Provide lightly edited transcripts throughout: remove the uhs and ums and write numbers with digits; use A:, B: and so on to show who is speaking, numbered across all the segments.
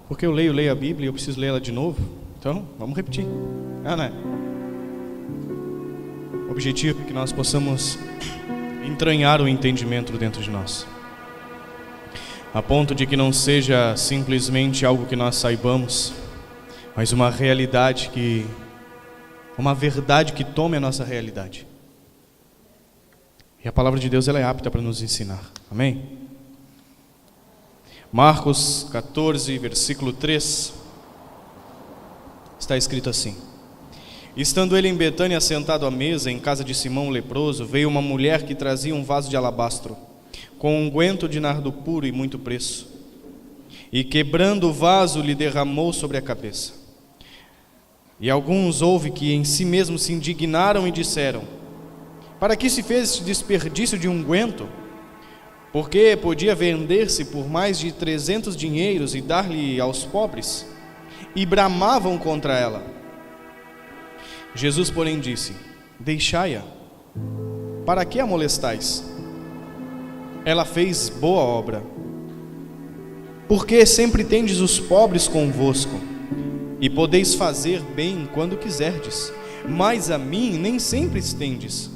A: Porque eu leio a Bíblia e eu preciso ler ela de novo. Então, vamos repetir. Né? O objetivo é que nós possamos entranhar o entendimento dentro de nós, a ponto de que não seja simplesmente algo que nós saibamos, mas uma realidade uma verdade que tome a nossa realidade. E a palavra de Deus, ela é apta para nos ensinar. Amém? Marcos 14, versículo 3, está escrito assim: estando ele em Betânia sentado à mesa, em casa de Simão o leproso, veio uma mulher que trazia um vaso de alabastro, com unguento de nardo puro e muito preço, e quebrando o vaso, lhe derramou sobre a cabeça. E alguns houve que em si mesmos se indignaram e disseram: para que se fez este desperdício de unguento? Porque podia vender-se por mais de 300 dinheiros e dar-lhe aos pobres. E bramavam contra ela. Jesus, porém, disse: deixai-a, para que a molestais? Ela fez boa obra. Porque sempre tendes os pobres convosco, e podeis fazer bem quando quiserdes, mas a mim nem sempre estendes.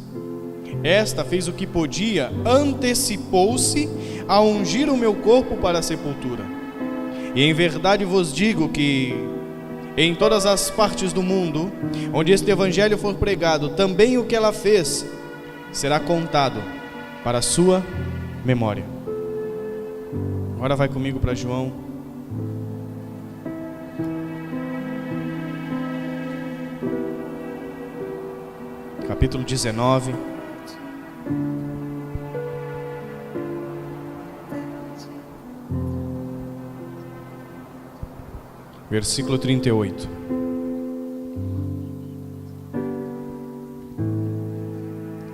A: Esta fez o que podia, antecipou-se a ungir o meu corpo para a sepultura. E em verdade vos digo que em todas as partes do mundo, onde este evangelho for pregado, também o que ela fez será contado para a sua memória. Agora vai comigo para João. Capítulo 19. Versículo 38.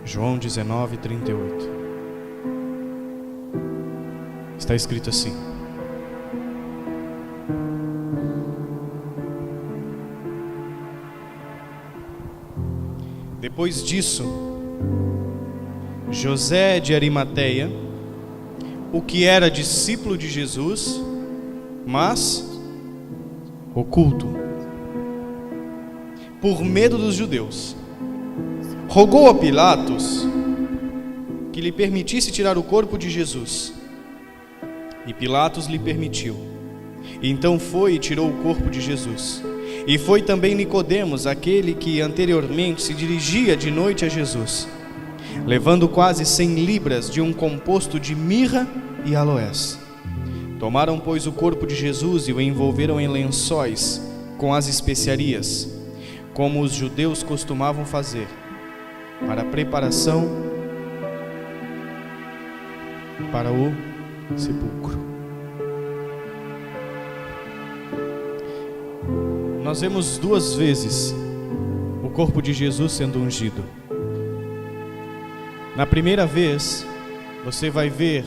A: João 19, 38. Está escrito assim: depois disso, José de Arimateia, o que era discípulo de Jesus, mas oculto, por medo dos judeus, rogou a Pilatos que lhe permitisse tirar o corpo de Jesus. E Pilatos lhe permitiu. E então foi e tirou o corpo de Jesus. E foi também Nicodemos, aquele que anteriormente se dirigia de noite a Jesus, levando quase 100 libras de um composto de mirra e aloés. Tomaram, pois, o corpo de Jesus e o envolveram em lençóis com as especiarias, como os judeus costumavam fazer, para a preparação para o sepulcro. Nós vemos 2 vezes o corpo de Jesus sendo ungido. Na primeira vez, você vai ver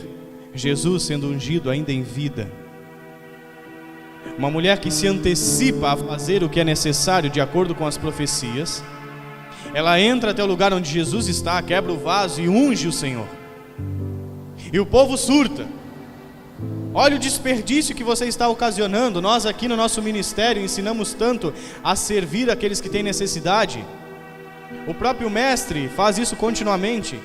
A: Jesus sendo ungido ainda em vida. Uma mulher que se antecipa a fazer o que é necessário de acordo com as profecias. Ela entra até o lugar onde Jesus está, quebra o vaso e unge o Senhor. E o povo surta. Olha o desperdício que você está ocasionando. Nós aqui no nosso ministério ensinamos tanto a servir aqueles que têm necessidade. O próprio mestre faz isso continuamente,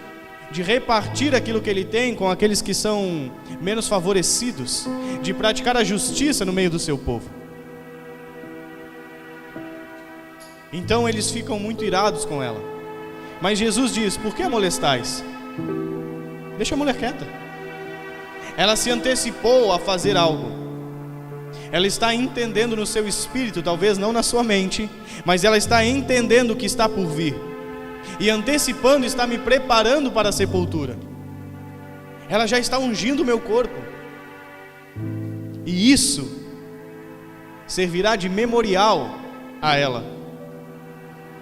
A: de repartir aquilo que ele tem com aqueles que são menos favorecidos, de praticar a justiça no meio do seu povo. Então eles ficam muito irados com ela. Mas Jesus diz: por que a molestais? Deixa a mulher quieta. Ela se antecipou a fazer algo. Ela está entendendo no seu espírito, talvez não na sua mente, mas ela está entendendo o que está por vir. E antecipando, está me preparando para a sepultura. Ela já está ungindo o meu corpo. E isso servirá de memorial a ela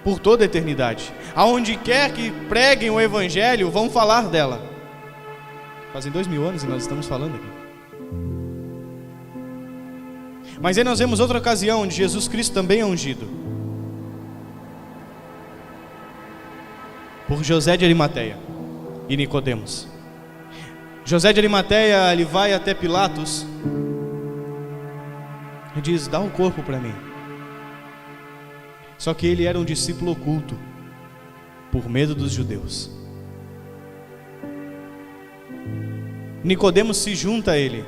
A: por toda a eternidade. Aonde quer que preguem o evangelho, vão falar dela. Fazem 2000 anos e nós estamos falando aqui. Mas aí nós vemos outra ocasião onde Jesus Cristo também é ungido por José de Arimateia e Nicodemos. José de Arimateia, ele vai até Pilatos e diz: dá o corpo para mim. Só que ele era um discípulo oculto, por medo dos judeus. Nicodemos se junta a ele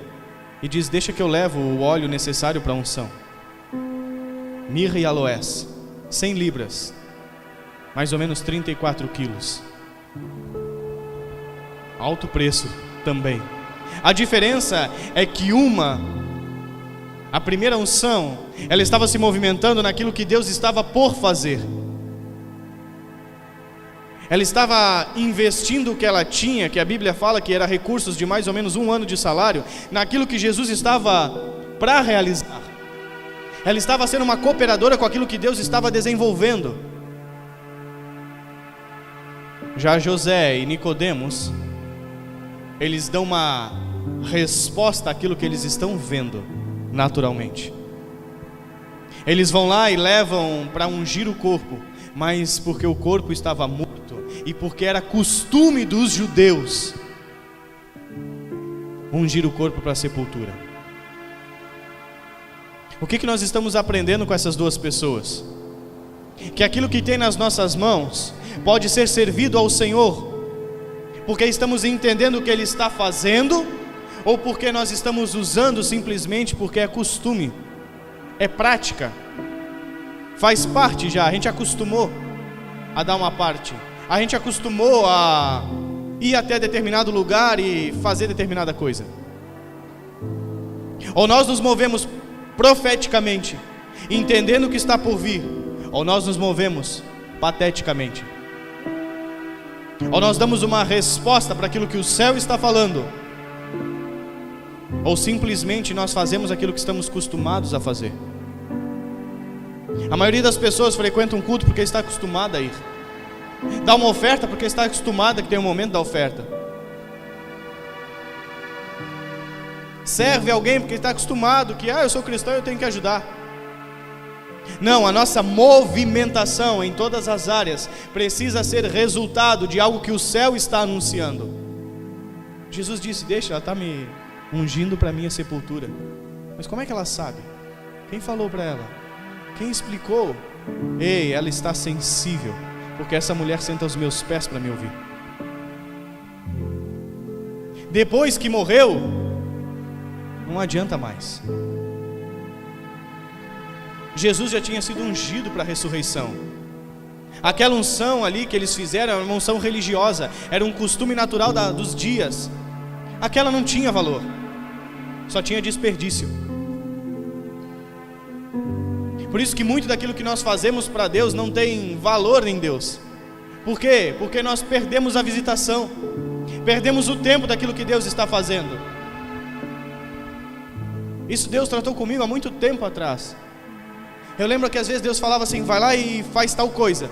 A: e diz: deixa que eu levo o óleo necessário para a unção. Mirra e aloés, 100 libras, mais ou menos 34 quilos. Alto preço também. A diferença é que a primeira unção, ela estava se movimentando naquilo que Deus estava por fazer. Ela estava investindo o que ela tinha, que a Bíblia fala que era recursos de mais ou menos 1 ano de salário, naquilo que Jesus estava para realizar. Ela estava sendo uma cooperadora com aquilo que Deus estava desenvolvendo. Já José e Nicodemos, eles dão uma resposta àquilo que eles estão vendo naturalmente. Eles vão lá e levam para ungir o corpo, mas porque o corpo estava morto e porque era costume dos judeus ungir o corpo para a sepultura. O que nós estamos aprendendo com essas duas pessoas? Que aquilo que tem nas nossas mãos pode ser servido ao Senhor, porque estamos entendendo o que Ele está fazendo, ou porque nós estamos usando simplesmente porque é costume, é prática, faz parte já, a gente acostumou a dar uma parte, a gente acostumou a ir até determinado lugar e fazer determinada coisa. Ou nós nos movemos profeticamente, entendendo o que está por vir, ou nós nos movemos pateticamente. Ou nós damos uma resposta para aquilo que o céu está falando, ou simplesmente nós fazemos aquilo que estamos acostumados a fazer. A maioria das pessoas frequenta um culto porque está acostumada a ir, dá uma oferta porque está acostumada que tem um momento da oferta, serve alguém porque está acostumado que eu sou cristão e eu tenho que ajudar. Não, a nossa movimentação em todas as áreas precisa ser resultado de algo que o céu está anunciando. Jesus disse: deixa, ela está me ungindo para a minha sepultura. Mas como é que ela sabe? Quem falou para ela? Quem explicou? Ei, ela está sensível, porque essa mulher senta aos meus pés para me ouvir. Depois que morreu, não adianta mais. Jesus já tinha sido ungido para a ressurreição. Aquela unção ali que eles fizeram era uma unção religiosa, era um costume natural dos dias. Aquela não tinha valor, só tinha desperdício. Por isso que muito daquilo que nós fazemos para Deus não tem valor em Deus. Por quê? Porque nós perdemos a visitação, perdemos o tempo daquilo que Deus está fazendo. Isso Deus tratou comigo há muito tempo atrás. Eu lembro que às vezes Deus falava assim: vai lá e faz tal coisa.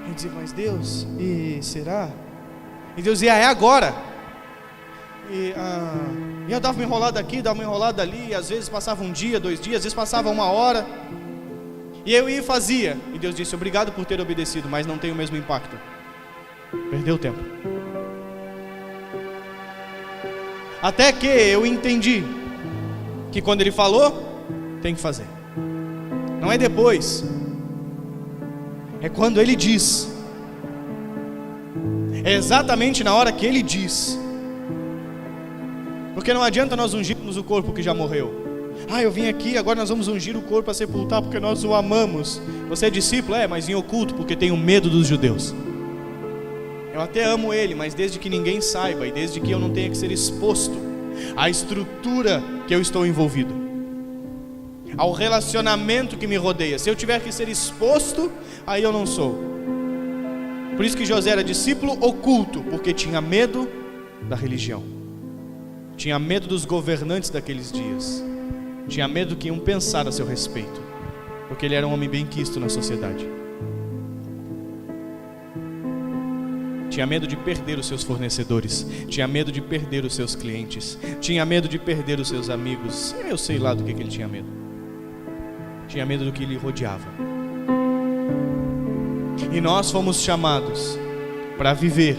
A: Eu dizia: mas Deus, e será? E Deus dizia: é agora. E eu dava uma enrolada aqui, dava uma enrolada ali, e às vezes passava 1 dia, 2 dias, às vezes passava 1 hora, e eu ia e fazia. E Deus disse: obrigado por ter obedecido, mas não tem o mesmo impacto. Perdeu tempo. Até que eu entendi que quando Ele falou, tem que fazer. Não é depois, é quando Ele diz. É exatamente na hora que Ele diz. Porque não adianta nós ungirmos o corpo que já morreu. Eu vim aqui, agora nós vamos ungir o corpo a sepultar porque nós o amamos. Você é discípulo? Mas em oculto, porque tenho medo dos judeus. Eu até amo ele, mas desde que ninguém saiba, e desde que eu não tenha que ser exposto à estrutura que eu estou envolvido, ao relacionamento que me rodeia. Se eu tiver que ser exposto, aí eu não sou. Por isso que José era discípulo oculto, porque tinha medo da religião, tinha medo dos governantes daqueles dias, tinha medo do que iam pensar a seu respeito, porque ele era um homem bem quisto na sociedade. Tinha medo de perder os seus fornecedores, tinha medo de perder os seus clientes, tinha medo de perder os seus amigos. Eu sei lá do que ele tinha medo. Tinha medo do que lhe rodeava. E nós fomos chamados para viver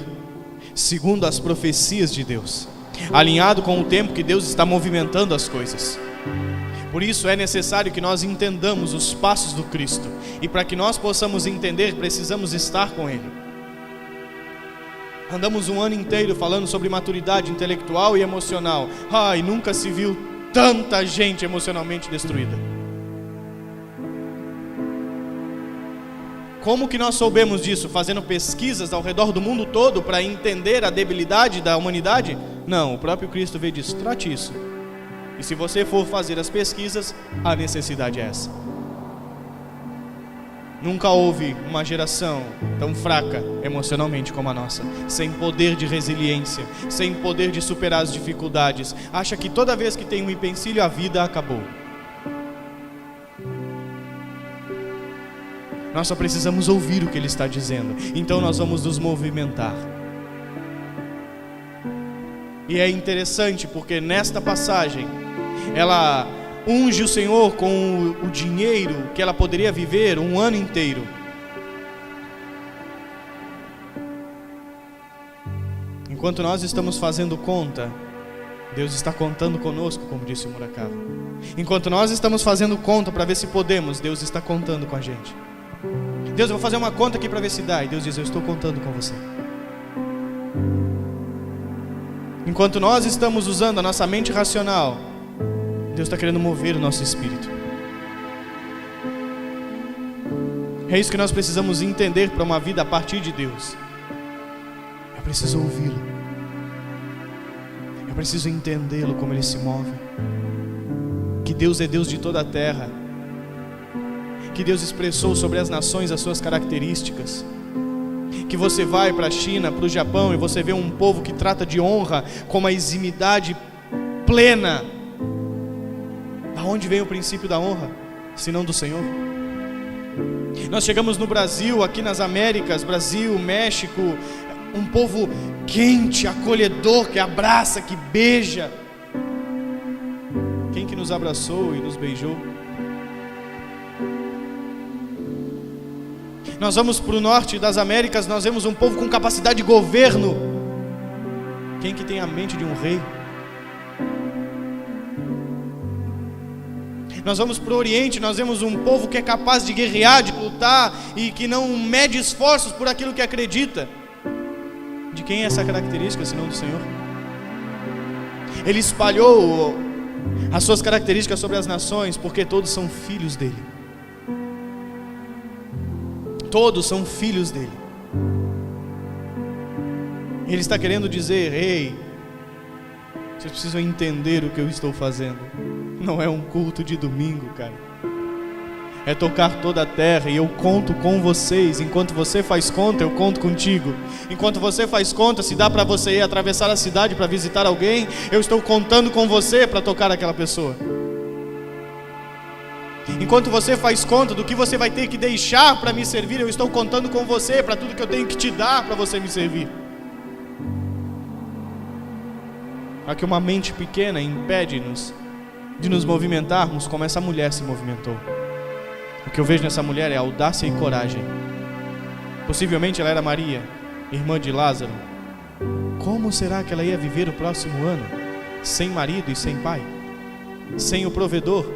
A: segundo as profecias de Deus. alinhado com o tempo que Deus está movimentando as coisas. Por isso é necessário que nós entendamos os passos do Cristo, e para que nós possamos entender, precisamos estar com Ele. Andamos um ano inteiro falando sobre maturidade intelectual e emocional. Ai, nunca se viu tanta gente emocionalmente destruída. Como que nós soubemos disso? Fazendo pesquisas ao redor do mundo todo para entender a debilidade da humanidade? Não, o próprio Cristo veio e disse: trate isso. E se você for fazer as pesquisas, a necessidade é essa. Nunca houve uma geração tão fraca emocionalmente como a nossa, sem poder de resiliência, sem poder de superar as dificuldades. Acha que toda vez que tem um empecilho, a vida acabou. Nós só precisamos ouvir o que Ele está dizendo. Então nós vamos nos movimentar. E é interessante porque nesta passagem ela unge o Senhor com o dinheiro que ela poderia viver um ano inteiro. Enquanto nós estamos fazendo conta, Deus está contando conosco, como disse o Murakami. Enquanto nós estamos fazendo conta para ver se podemos, Deus está contando com a gente. Deus, eu vou fazer uma conta aqui para ver se dá. E Deus diz: eu estou contando com você. Enquanto nós estamos usando a nossa mente racional, Deus está querendo mover o nosso espírito. É isso que nós precisamos entender para uma vida a partir de Deus. Eu preciso ouvi-lo. Eu preciso entendê-lo, como Ele se move. Que Deus é Deus de toda a terra. Que Deus expressou sobre as nações as suas características. Que você vai para a China, para o Japão, e você vê um povo que trata de honra com uma eximidade plena. Da onde vem o princípio da honra, senão do Senhor? Nós chegamos no Brasil, aqui nas Américas, Brasil, México, um povo quente, acolhedor, que abraça, que beija. Quem que nos abraçou e nos beijou? Nós vamos para o norte das Américas, nós vemos um povo com capacidade de governo. Quem que tem a mente de um rei? Nós vamos para o Oriente, nós vemos um povo que é capaz de guerrear, de lutar e que não mede esforços por aquilo que acredita. De quem é essa característica, senão do Senhor? Ele espalhou as suas características sobre as nações, porque todos são filhos dele. Todos são filhos dele. Ele está querendo dizer: ei, vocês precisam entender o que eu estou fazendo. Não é um culto de domingo, cara. É tocar toda a terra, e eu conto com vocês. Enquanto você faz conta, eu conto contigo. Enquanto você faz conta, se dá para você ir atravessar a cidade para visitar alguém, eu estou contando com você para tocar aquela pessoa. Enquanto você faz conta do que você vai ter que deixar para me servir, eu estou contando com você para tudo que eu tenho que te dar para você me servir. Aqui uma mente pequena impede-nos de nos movimentarmos como essa mulher se movimentou. O que eu vejo nessa mulher é audácia e coragem. Possivelmente ela era Maria, irmã de Lázaro. Como será que ela ia viver o próximo ano? Sem marido e sem pai? Sem o provedor?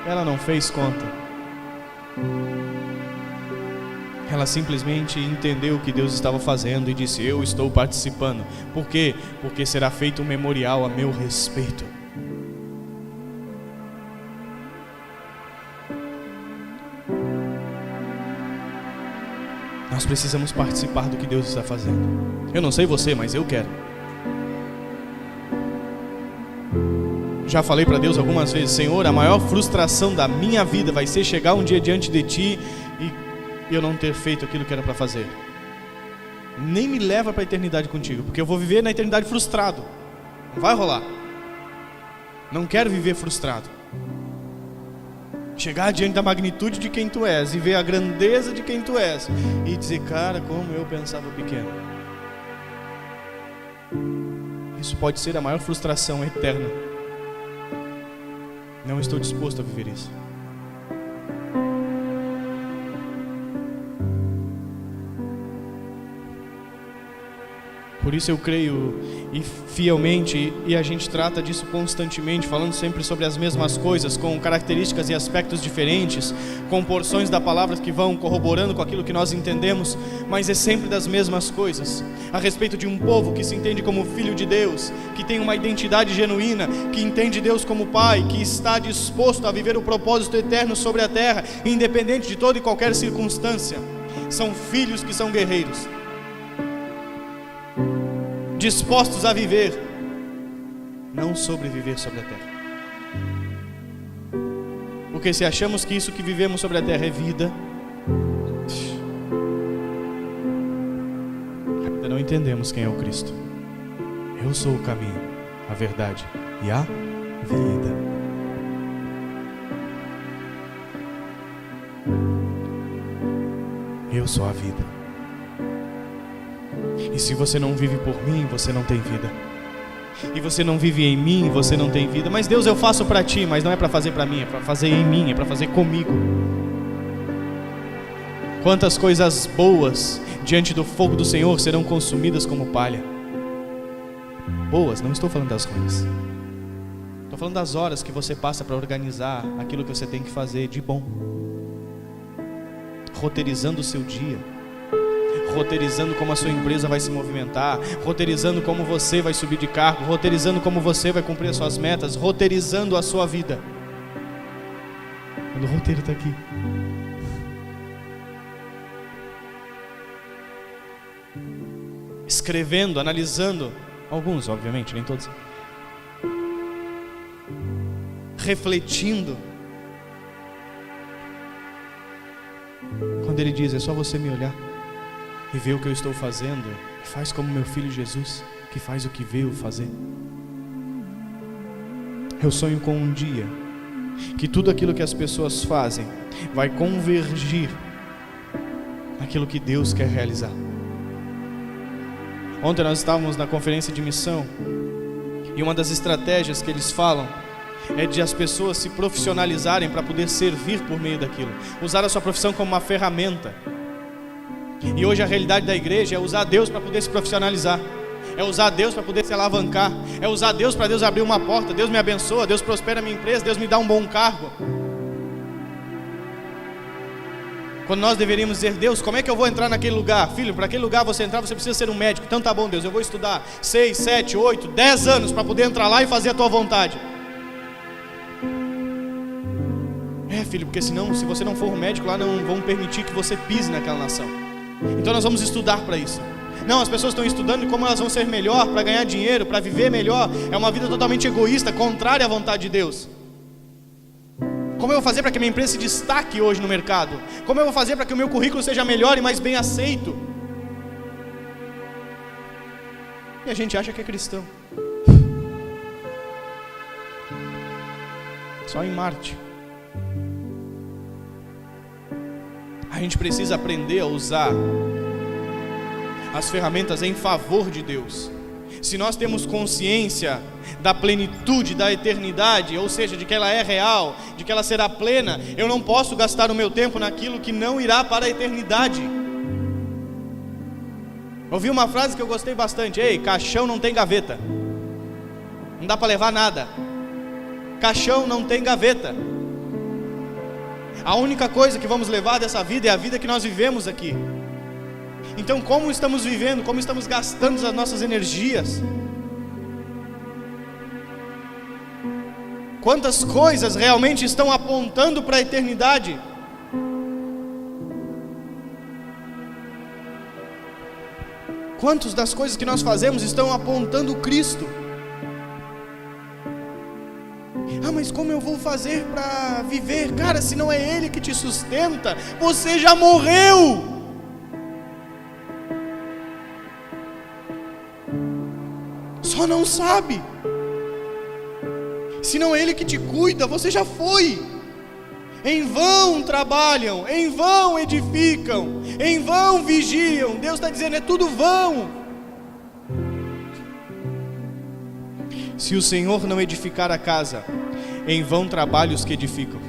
A: Ela não fez conta. Ela simplesmente entendeu o que Deus estava fazendo e disse: eu estou participando. Por quê? Porque será feito um memorial a meu respeito. Nós precisamos participar do que Deus está fazendo. Eu não sei você, mas eu quero. Já falei para Deus algumas vezes: Senhor, a maior frustração da minha vida vai ser chegar um dia diante de Ti e eu não ter feito aquilo que era para fazer. Nem me leva para a eternidade contigo, porque eu vou viver na eternidade frustrado. Não vai rolar. Não quero viver frustrado. Chegar diante da magnitude de quem Tu és e ver a grandeza de quem Tu és e dizer: cara, como eu pensava pequeno. Isso pode ser a maior frustração eterna. Não estou disposto a viver isso. Por isso eu creio e fielmente, e a gente trata disso constantemente, falando sempre sobre as mesmas coisas, com características e aspectos diferentes, com porções da palavra que vão corroborando com aquilo que nós entendemos, mas é sempre das mesmas coisas, a respeito de um povo que se entende como filho de Deus, que tem uma identidade genuína, que entende Deus como Pai, que está disposto a viver o propósito eterno sobre a terra, independente de toda e qualquer circunstância. São filhos que são guerreiros, dispostos a viver, não sobreviver sobre a terra. Porque se achamos que isso que vivemos sobre a terra é vida, ainda não entendemos quem é o Cristo. Eu sou o caminho, a verdade e a vida. Eu sou a vida. E se você não vive por mim, você não tem vida. E você não vive em mim, você não tem vida. Mas Deus, eu faço para ti, mas não é para fazer para mim, é para fazer em mim, é para fazer comigo. Quantas coisas boas diante do fogo do Senhor serão consumidas como palha. Boas, não estou falando das ruins. Estou falando das horas que você passa para organizar aquilo que você tem que fazer de bom. Roteirizando o seu dia, roteirizando como a sua empresa vai se movimentar, roteirizando como você vai subir de cargo, roteirizando como você vai cumprir as suas metas, roteirizando a sua vida. O roteiro está aqui. Escrevendo, analisando, alguns obviamente, nem todos, refletindo. Quando ele diz, é só você me olhar e ver o que eu estou fazendo, e faz como meu filho Jesus, que faz o que veio fazer. Eu sonho com um dia que tudo aquilo que as pessoas fazem vai convergir naquilo que Deus quer realizar. Ontem nós estávamos na conferência de missão, e uma das estratégias que eles falam é de as pessoas se profissionalizarem para poder servir por meio daquilo, usar a sua profissão como uma ferramenta. E hoje a realidade da igreja é usar Deus para poder se profissionalizar, é usar Deus para poder se alavancar, é usar Deus para Deus abrir uma porta. Deus me abençoa, Deus prospera a minha empresa, Deus me dá um bom cargo. Quando nós deveríamos dizer, Deus, como é que eu vou entrar naquele lugar? Filho, para aquele lugar você entrar, você precisa ser um médico. Então tá bom, Deus, eu vou estudar 6, 7, 8, 10 anos para poder entrar lá e fazer a tua vontade. Filho, porque senão, se você não for um médico lá, não vão permitir que você pise naquela nação. Então nós vamos estudar para isso. Não, as pessoas estão estudando como elas vão ser melhor, para ganhar dinheiro, para viver melhor. É uma vida totalmente egoísta, contrária à vontade de Deus. Como eu vou fazer para que a minha empresa se destaque hoje no mercado? Como eu vou fazer para que o meu currículo seja melhor e mais bem aceito? E a gente acha que é cristão. Só em Marte. A gente precisa aprender a usar as ferramentas em favor de Deus. Se nós temos consciência da plenitude da eternidade, ou seja, de que ela é real, de que ela será plena, eu não posso gastar o meu tempo naquilo que não irá para a eternidade. Ouvi uma frase que eu gostei bastante: ei, caixão não tem gaveta, não dá para levar nada. Caixão não tem gaveta. A única coisa que vamos levar dessa vida é a vida que nós vivemos aqui. Então, como estamos vivendo, como estamos gastando as nossas energias? Quantas coisas realmente estão apontando para a eternidade? Quantas das coisas que nós fazemos estão apontando Cristo? Ah, mas como eu vou fazer para viver? Cara, se não é Ele que te sustenta, você já morreu. Só não sabe. Se não é Ele que te cuida, você já foi. Em vão trabalham, em vão edificam, em vão vigiam. Deus está dizendo, é tudo vão. Se o Senhor não edificar a casa, em vão trabalham os que edificam.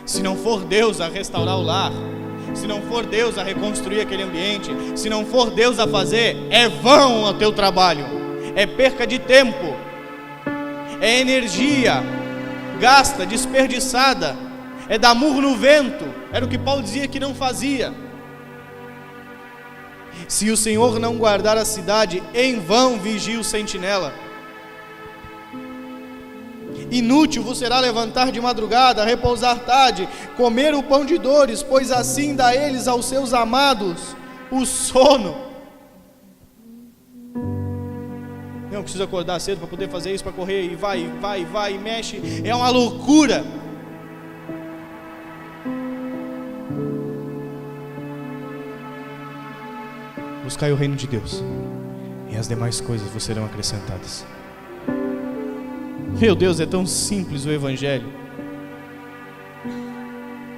A: Se não for Deus a restaurar o lar, se não for Deus a reconstruir aquele ambiente, se não for Deus a fazer, é vão o teu trabalho, é perca de tempo, é energia gasta, desperdiçada, é dar murro no vento. Era o que Paulo dizia que não fazia. Se o Senhor não guardar a cidade, em vão vigia o sentinela. Inútil vos será levantar de madrugada, repousar tarde, comer o pão de dores, pois assim dá eles aos seus amados o sono. Não, preciso acordar cedo para poder fazer isso, para correr, e vai, e mexe, é uma loucura. Buscai o reino de Deus, e as demais coisas vos serão acrescentadas. Meu Deus, é tão simples o evangelho,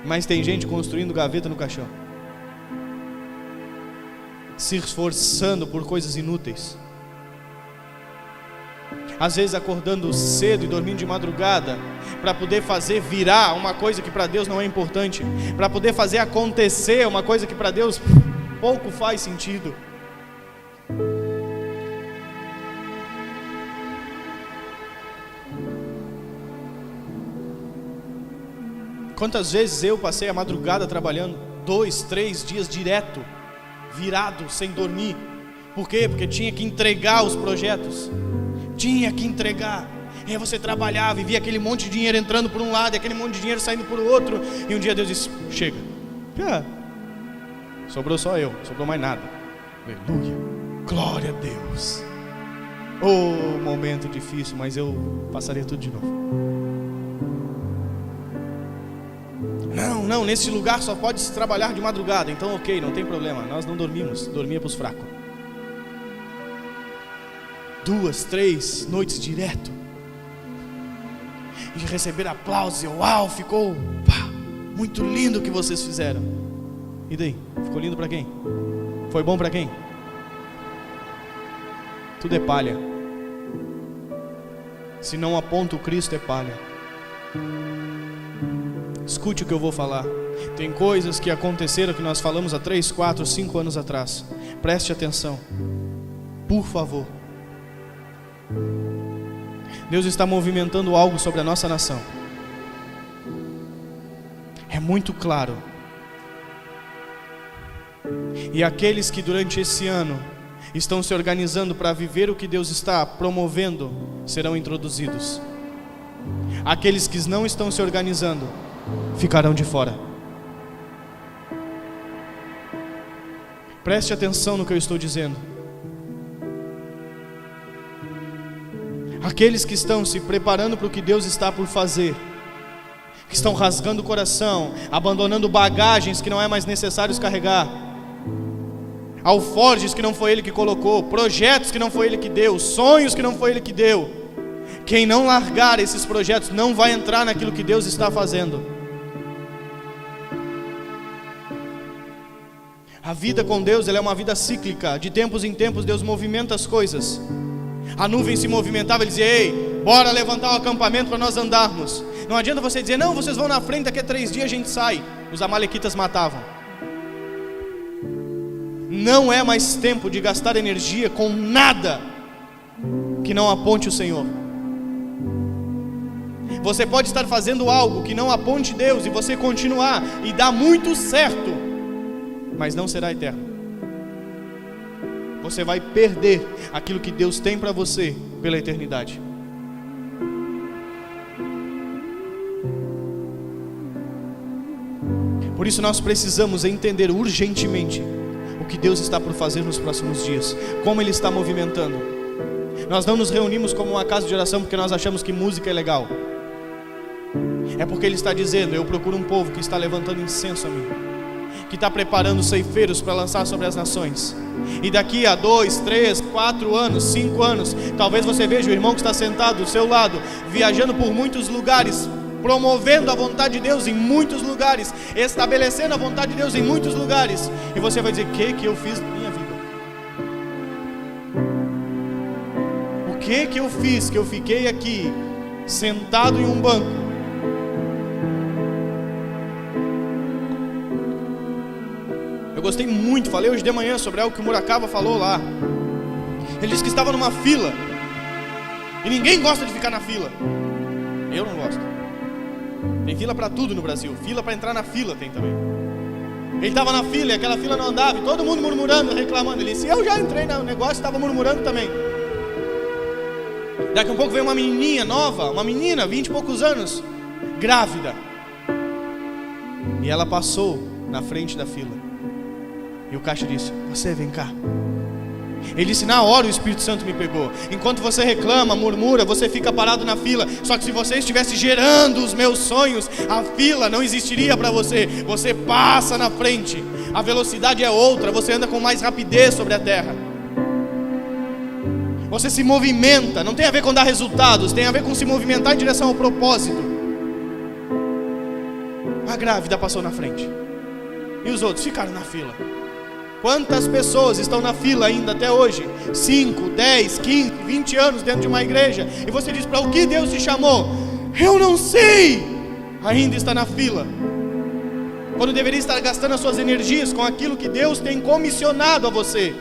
A: mas tem gente construindo gaveta no caixão, se esforçando por coisas inúteis, às vezes acordando cedo e dormindo de madrugada, para poder fazer virar uma coisa que para Deus não é importante, para poder fazer acontecer uma coisa que para Deus pouco faz sentido. Quantas vezes eu passei a madrugada trabalhando 2, 3 dias direto, virado, sem dormir. Por quê? Porque tinha que entregar os projetos, tinha que entregar. E aí você trabalhava e via aquele monte de dinheiro entrando por um lado e aquele monte de dinheiro saindo por outro, e um dia Deus disse: chega, sobrou só eu, sobrou mais nada. Aleluia, glória a Deus. Oh, momento difícil, mas eu passaria tudo de novo. Não, nesse lugar só pode se trabalhar de madrugada. Então ok, não tem problema, nós não dormimos, dormia para os fracos. 2, 3 noites direto, e receber aplausos, e uau, ficou muito lindo o que vocês fizeram. E daí? Ficou lindo para quem? Foi bom para quem? Tudo é palha. Se não aponta o Cristo, é palha. Escute o que eu vou falar. Tem coisas que aconteceram que nós falamos há 3, 4, 5 anos atrás. Preste atenção, por favor. Deus está movimentando algo sobre a nossa nação. É muito claro. E aqueles que durante esse ano estão se organizando para viver o que Deus está promovendo serão introduzidos. Aqueles que não estão se organizando ficarão de fora. Preste atenção no que eu estou dizendo. Aqueles que estão se preparando para o que Deus está por fazer, que estão rasgando o coração, abandonando bagagens que não é mais necessário carregar, alforjes que não foi Ele que colocou, projetos que não foi Ele que deu, sonhos que não foi Ele que deu. Quem não largar esses projetos não vai entrar naquilo que Deus está fazendo. A vida com Deus, ela é uma vida cíclica. De tempos em tempos Deus movimenta as coisas. A nuvem se movimentava, Ele dizia: ei, bora levantar o acampamento para nós andarmos. Não adianta você dizer: não, vocês vão na frente, daqui a 3 dias a gente sai. Os amalequitas matavam. Não é mais tempo de gastar energia com nada que não aponte o Senhor. Você pode estar fazendo algo que não aponte Deus e você continuar e dar muito certo, mas não será eterno. Você vai perder aquilo que Deus tem para você pela eternidade. Por isso nós precisamos entender urgentemente o que Deus está por fazer nos próximos dias, como Ele está movimentando. Nós não nos reunimos como uma casa de oração porque nós achamos que música é legal. É porque Ele está dizendo: eu procuro um povo que está levantando incenso a mim, que está preparando ceifeiros para lançar sobre as nações. E daqui a 2, 3, 4 anos, 5 anos, talvez você veja o irmão que está sentado do seu lado, viajando por muitos lugares, promovendo a vontade de Deus em muitos lugares, estabelecendo a vontade de Deus em muitos lugares, e você vai dizer: o que eu fiz na minha vida? O que eu fiz que eu fiquei aqui sentado em um banco gostei muito, falei hoje de manhã sobre algo que o Murakawa falou lá. Ele disse que estava numa fila, e ninguém gosta de ficar na fila. Eu não gosto. Tem fila para tudo no Brasil, fila para entrar na fila tem também. Ele estava na fila e aquela fila não andava, e todo mundo murmurando, reclamando. Ele disse, eu já entrei no negócio e estava murmurando também. Daqui a um pouco veio uma menininha nova, uma menina, 20 e poucos anos, grávida. E ela passou na frente da fila. E o caixa disse, você vem cá. Ele disse, na hora o Espírito Santo me pegou. Enquanto você reclama, murmura, você fica parado na fila. Só que se você estivesse gerando os meus sonhos, a fila não existiria para você. Você passa na frente. A velocidade é outra, você anda com mais rapidez sobre a terra. Você se movimenta, não tem a ver com dar resultados, tem a ver com se movimentar em direção ao propósito. A grávida passou na frente. E os outros ficaram na fila. Quantas pessoas estão na fila ainda até hoje? 5, 10, 15, 20 anos dentro de uma igreja. E você diz, para o que Deus te chamou? Eu não sei. Ainda está na fila. Quando deveria estar gastando as suas energias com aquilo que Deus tem comissionado a você.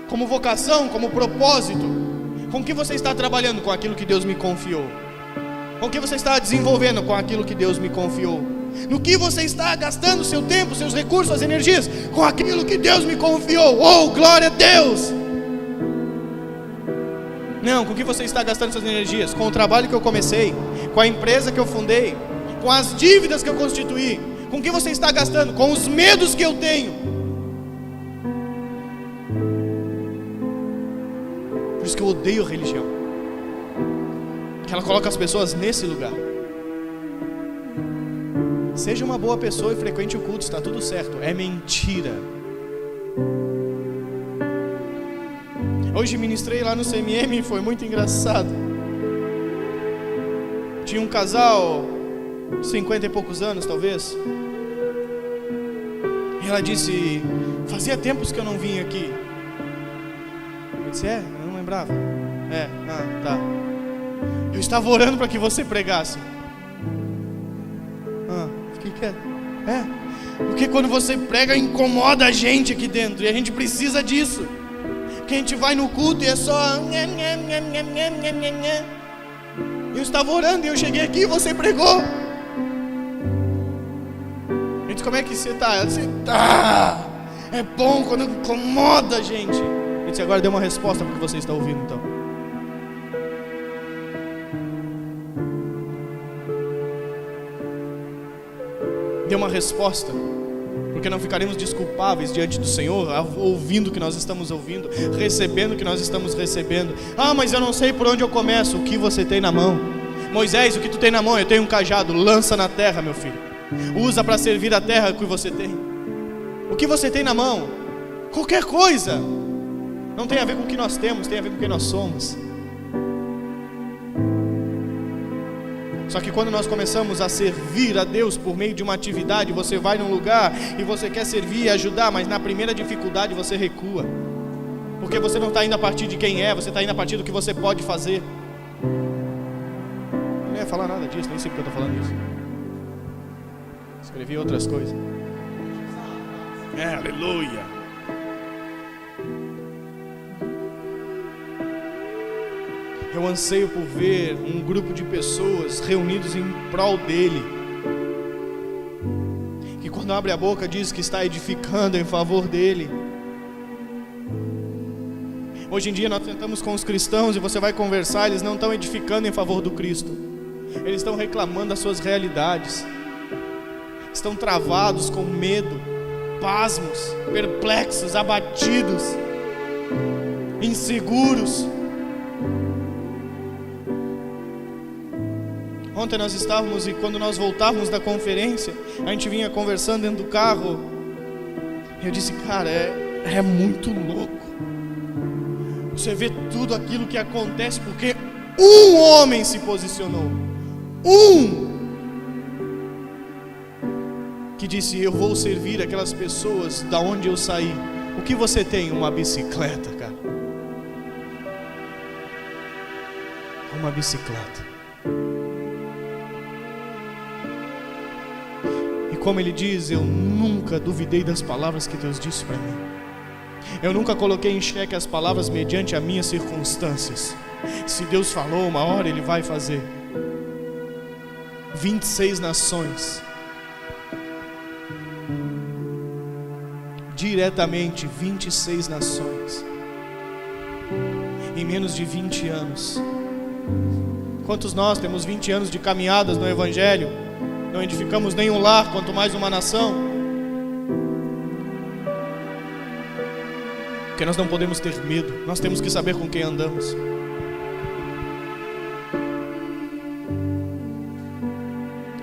A: Como vocação, como propósito. Com o que você está trabalhando com aquilo que Deus me confiou? Com o que você está desenvolvendo com aquilo que Deus me confiou? No que você está gastando seu tempo, seus recursos, suas energias? Com aquilo que Deus me confiou. Oh, glória a Deus! Não, com o que você está gastando suas energias? Com o trabalho que eu comecei, com a empresa que eu fundei, com as dívidas que eu constituí. Com o que você está gastando? Com os medos que eu tenho. Por isso que eu odeio religião, que ela coloca as pessoas nesse lugar. Seja uma boa pessoa e frequente o culto, está tudo certo. É mentira. Hoje ministrei lá no CMM e foi muito engraçado. Tinha um casal, 50 e poucos anos talvez. E ela disse, fazia tempos que eu não vim aqui. Eu disse, eu não lembrava. Tá. Eu estava orando para que você pregasse. Porque quando você prega incomoda a gente aqui dentro. E a gente precisa disso. Porque a gente vai no culto e é só eu estava orando e eu cheguei aqui e você pregou. A gente, como é que você está? Ela disse, tá. É bom quando incomoda a gente. A gente agora deu uma resposta para o que você está ouvindo então. Dê uma resposta, porque não ficaremos desculpáveis diante do Senhor, ouvindo o que nós estamos ouvindo, recebendo o que nós estamos recebendo. Mas eu não sei por onde eu começo. O que você tem na mão? Moisés, o que tu tem na mão? Eu tenho um cajado, lança na terra, meu filho. Usa para servir a terra que você tem. O que você tem na mão? Qualquer coisa. Não tem a ver com o que nós temos, tem a ver com quem nós somos. Só que quando nós começamos a servir a Deus por meio de uma atividade, você vai num lugar e você quer servir e ajudar, mas na primeira dificuldade você recua. Porque você não está indo a partir de quem é, você está indo a partir do que você pode fazer. Eu não ia falar nada disso, nem sei porque eu estou falando isso. Escrevi outras coisas. Aleluia. Eu anseio por ver um grupo de pessoas reunidos em prol dele, que quando abre a boca diz que está edificando em favor dele. Hoje em dia nós sentamos com os cristãos e você vai conversar, eles não estão edificando em favor do Cristo. Eles estão reclamando das suas realidades. Estão travados com medo, pasmos, perplexos, abatidos, inseguros. Ontem nós estávamos, e quando nós voltávamos da conferência, a gente vinha conversando dentro do carro. E eu disse, cara, é muito louco. Você vê tudo aquilo que acontece porque um homem se posicionou. Que disse, eu vou servir aquelas pessoas da onde eu saí. O que você tem? Uma bicicleta, cara. Uma bicicleta. como ele diz, eu nunca duvidei das palavras que Deus disse para mim. Eu nunca coloquei em xeque as palavras mediante as minhas circunstâncias. Se Deus falou, uma hora Ele vai fazer. 26 nações. Diretamente 26 nações. Em menos de 20 anos. Quantos nós temos 20 anos de caminhadas no Evangelho? Não edificamos nenhum lar, quanto mais uma nação. Porque nós não podemos ter medo. Nós temos que saber com quem andamos.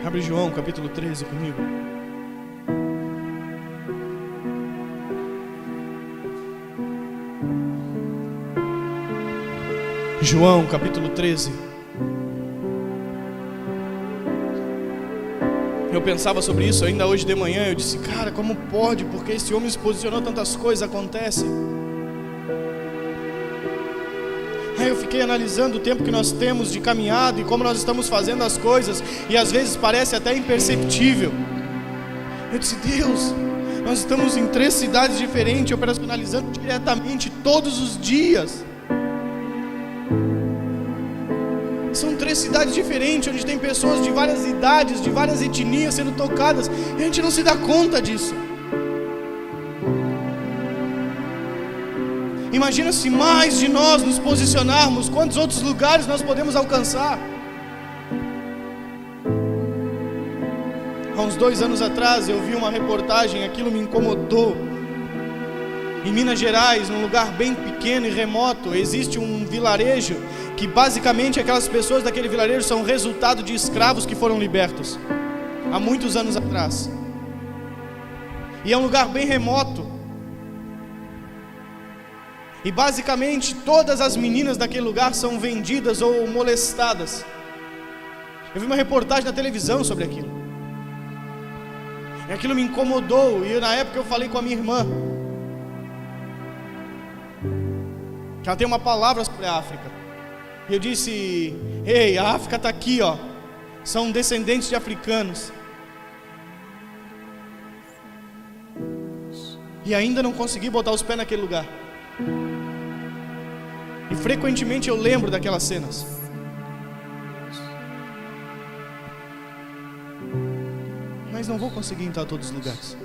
A: Abre João capítulo 13 comigo. João capítulo 13. Eu pensava sobre isso ainda hoje de manhã. Eu disse, cara, como pode? Porque esse homem se posicionou, tantas coisas acontecem. Aí eu fiquei analisando o tempo que nós temos de caminhada e como nós estamos fazendo as coisas, e às vezes parece até imperceptível. Eu disse, Deus, nós estamos em 3 cidades diferentes, operacionalizando diretamente todos os dias. São 3 cidades diferentes, onde tem pessoas de várias idades, de várias etnias sendo tocadas, e a gente não se dá conta disso. Imagina se mais de nós nos posicionarmos, quantos outros lugares nós podemos alcançar. Há uns 2 anos atrás eu vi uma reportagem, aquilo me incomodou. Em Minas Gerais, num lugar bem pequeno e remoto, existe um vilarejo que basicamente aquelas pessoas daquele vilarejo são resultado de escravos que foram libertos há muitos anos atrás. E é um lugar bem remoto. E basicamente todas as meninas daquele lugar são vendidas ou molestadas. Eu vi uma reportagem na televisão sobre aquilo. E aquilo me incomodou. E na época eu falei com a minha irmã, que ela tem uma palavra sobre a África. E eu disse, ei, a África está aqui, ó. São descendentes de africanos. E ainda não consegui botar os pés naquele lugar. E frequentemente eu lembro daquelas cenas. Mas não vou conseguir entrar em todos os lugares.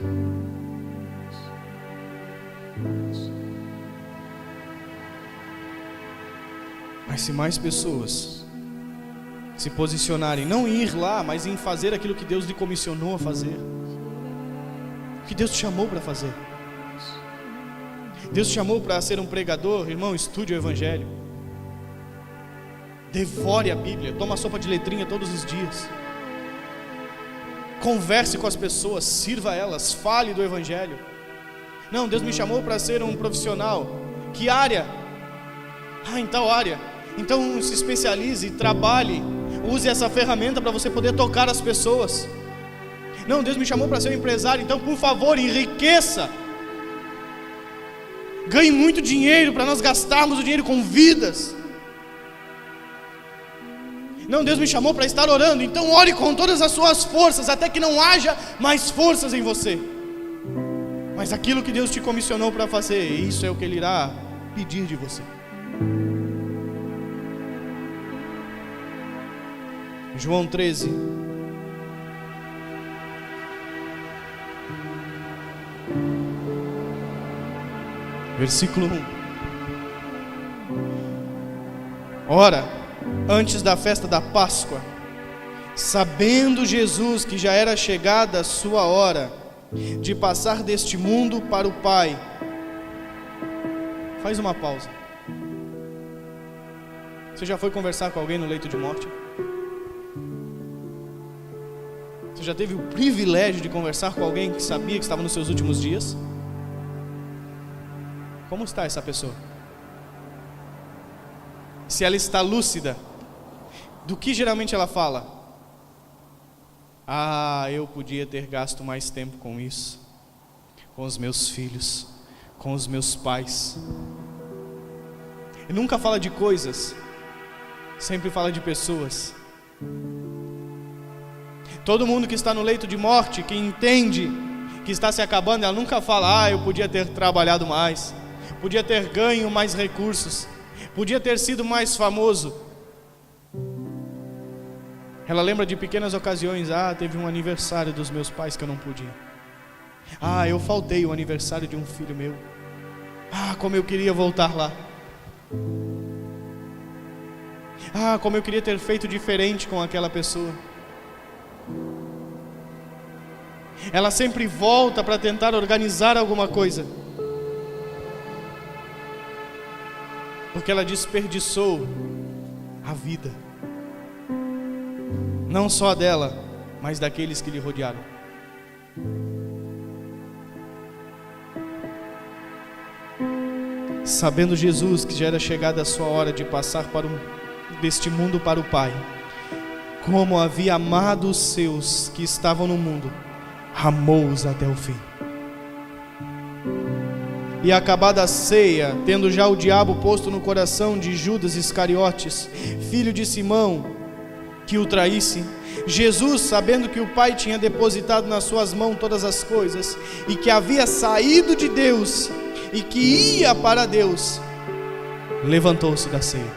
A: Mas se mais pessoas se posicionarem, não em ir lá, mas em fazer aquilo que Deus lhe comissionou a fazer, o que Deus te chamou para fazer. Deus te chamou para ser um pregador, irmão, estude o Evangelho. Devore a Bíblia, toma sopa de letrinha todos os dias. Converse com as pessoas, sirva elas, fale do Evangelho. Não, Deus me chamou para ser um profissional. Que área? Em tal área. Então se especialize, trabalhe, use essa ferramenta para você poder tocar as pessoas. Não, Deus me chamou para ser um empresário, então por favor, enriqueça. Ganhe muito dinheiro para nós gastarmos o dinheiro com vidas. Não, Deus me chamou para estar orando, então ore com todas as suas forças, até que não haja mais forças em você. Mas aquilo que Deus te comissionou para fazer, isso é o que Ele irá pedir de você. João 13. Versículo 1. Ora, antes da festa da Páscoa, sabendo Jesus que já era chegada a sua hora de passar deste mundo para o Pai. Faz uma pausa. Você já foi conversar com alguém no leito de morte? Você já teve o privilégio de conversar com alguém que sabia que estava nos seus últimos dias? Como está essa pessoa? Se ela está lúcida, do que geralmente ela fala? Eu podia ter gasto mais tempo com isso, com os meus filhos, com os meus pais. E nunca fala de coisas, sempre fala de pessoas. Todo mundo que está no leito de morte, que entende que está se acabando, ela nunca fala: eu podia ter trabalhado mais, podia ter ganho mais recursos, podia ter sido mais famoso. Ela lembra de pequenas ocasiões: teve um aniversário dos meus pais que eu não pude ir. Eu faltei o aniversário de um filho meu. Como eu queria voltar lá. Como eu queria ter feito diferente com aquela pessoa. Ela sempre volta para tentar organizar alguma coisa, porque ela desperdiçou a vida, não só dela, mas daqueles que lhe rodearam. Sabendo Jesus que já era chegada a sua hora de passar deste mundo para o Pai, como havia amado os seus que estavam no mundo, amou-os até o fim. E acabada a ceia, tendo já o diabo posto no coração de Judas Iscariotes, filho de Simão, que o traísse, Jesus, sabendo que o Pai tinha depositado nas suas mãos todas as coisas, e que havia saído de Deus, e que ia para Deus, levantou-se da ceia,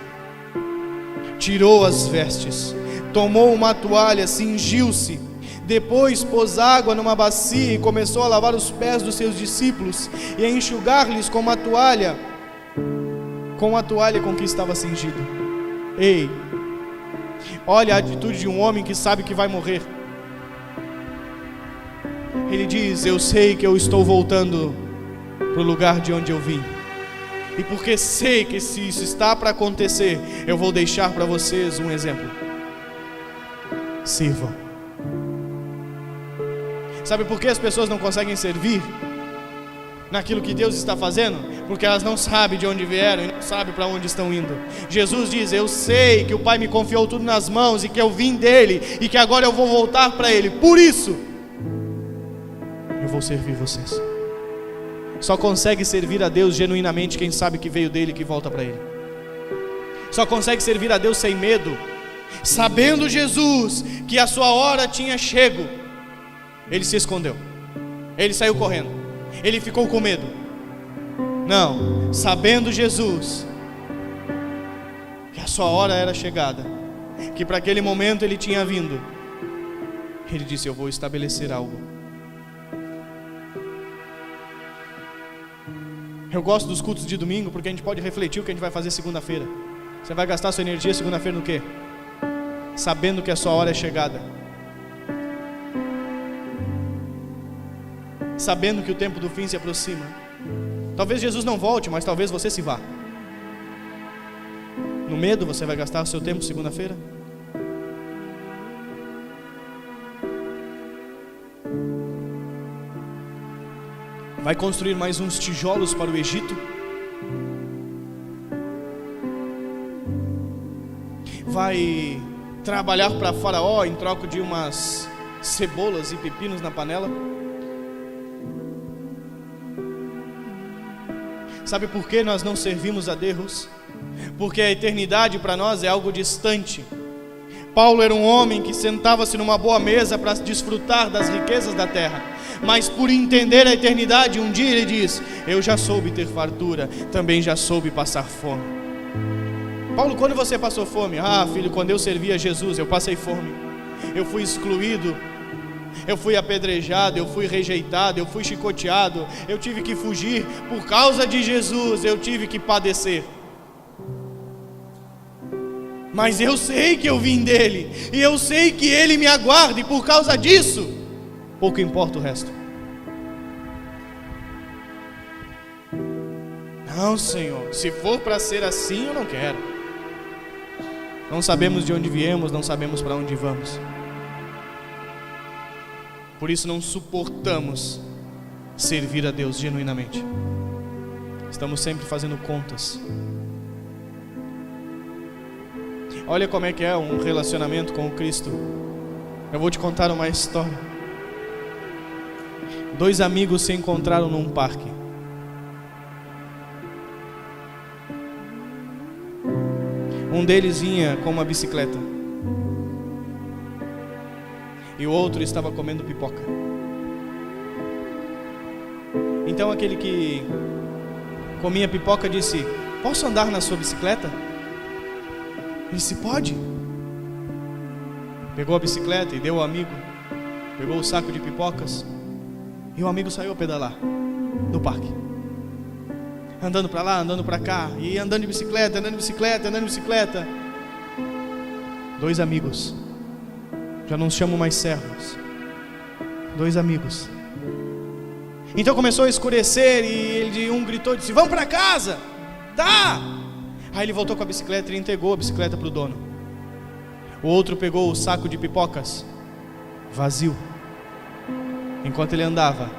A: tirou as vestes, tomou uma toalha, cingiu-se, depois pôs água numa bacia e começou a lavar os pés dos seus discípulos e a enxugar-lhes com a toalha com que estava cingido. Ei, olha a atitude de um homem que sabe que vai morrer. Ele diz: eu sei que eu estou voltando para o lugar de onde eu vim, e porque sei que se isso está para acontecer, eu vou deixar para vocês um exemplo. Sirvam. Sabe por que as pessoas não conseguem servir naquilo que Deus está fazendo? Porque elas não sabem de onde vieram e não sabem para onde estão indo. Jesus diz: eu sei que o Pai me confiou tudo nas mãos e que eu vim dele e que agora eu vou voltar para ele. Por isso eu vou servir vocês. Só consegue servir a Deus genuinamente quem sabe que veio dele e que volta para ele. Só consegue servir a Deus sem medo, sabendo Jesus que a sua hora tinha chego. Ele se escondeu, ele saiu correndo, ele ficou com medo. Não, sabendo Jesus que a sua hora era chegada, que para aquele momento ele tinha vindo, ele disse: eu vou estabelecer algo. Eu gosto dos cultos de domingo porque a gente pode refletir o que a gente vai fazer segunda-feira. Você vai gastar sua energia segunda-feira no quê? Sabendo que a sua hora é chegada, sabendo que o tempo do fim se aproxima. Talvez Jesus não volte, mas talvez você se vá. No medo você vai gastar o seu tempo segunda-feira? Vai construir mais uns tijolos para o Egito? Vai trabalhar para Faraó em troca de umas cebolas e pepinos na panela? Sabe por que nós não servimos a Deus? Porque a eternidade para nós é algo distante. Paulo era um homem que sentava-se numa boa mesa para desfrutar das riquezas da terra, mas por entender a eternidade, um dia ele diz: eu já soube ter fartura, também já soube passar fome. Paulo, quando você passou fome? Filho, quando eu servia a Jesus, eu passei fome. Eu fui excluído, eu fui apedrejado, eu fui rejeitado, eu fui chicoteado, eu tive que fugir. Por causa de Jesus, eu tive que padecer. Mas eu sei que eu vim dele, e eu sei que ele me aguarda, e por causa disso, pouco importa o resto. Não, Senhor, se for para ser assim, eu não quero. Não sabemos de onde viemos, não sabemos para onde vamos. Por isso não suportamos servir a Deus genuinamente. Estamos sempre fazendo contas. Olha como é que é um relacionamento com o Cristo. Eu vou te contar uma história. 2 amigos se encontraram num parque. Um deles vinha com uma bicicleta e o outro estava comendo pipoca. Então aquele que comia pipoca disse: posso andar na sua bicicleta? Ele disse: pode. Pegou a bicicleta e deu ao amigo, pegou o saco de pipocas, e o amigo saiu a pedalar no parque, andando para lá, andando para cá, e andando de bicicleta, andando de bicicleta, andando de bicicleta. Dois amigos, já não se chamam mais servos, dois amigos. Então começou a escurecer e um gritou e disse: vamos para casa, tá? Aí ele voltou com a bicicleta e entregou a bicicleta para o dono. O outro pegou o saco de pipocas vazio. Enquanto ele andava,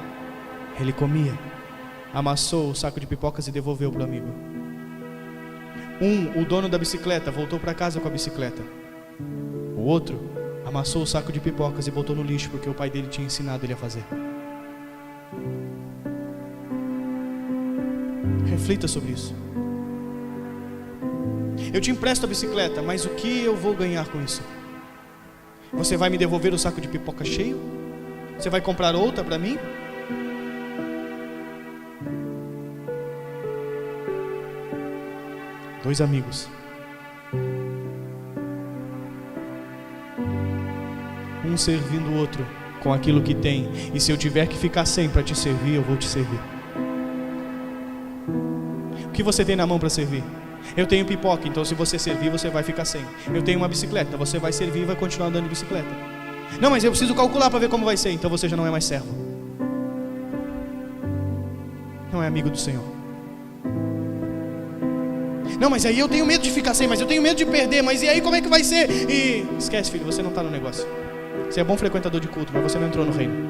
A: ele comia, amassou o saco de pipocas e devolveu para o amigo. O dono da bicicleta, voltou para casa com a bicicleta. O outro amassou o saco de pipocas e botou no lixo, porque o pai dele tinha ensinado ele a fazer. Reflita sobre isso. Eu te empresto a bicicleta, mas o que eu vou ganhar com isso? Você vai me devolver o saco de pipoca cheio? Você vai comprar outra para mim? Dois amigos. Um servindo o outro com aquilo que tem. E se eu tiver que ficar sem para te servir, eu vou te servir. O que você tem na mão para servir? Eu tenho pipoca, então se você servir, você vai ficar sem. Eu tenho uma bicicleta, você vai servir e vai continuar andando de bicicleta. Não, mas eu preciso calcular para ver como vai ser. Então você já não é mais servo, não é amigo do Senhor. Não, mas aí eu tenho medo de ficar sem, mas eu tenho medo de perder, mas e aí como é que vai ser? E esquece, filho, você não está no negócio. Você é bom frequentador de culto, mas você não entrou no reino.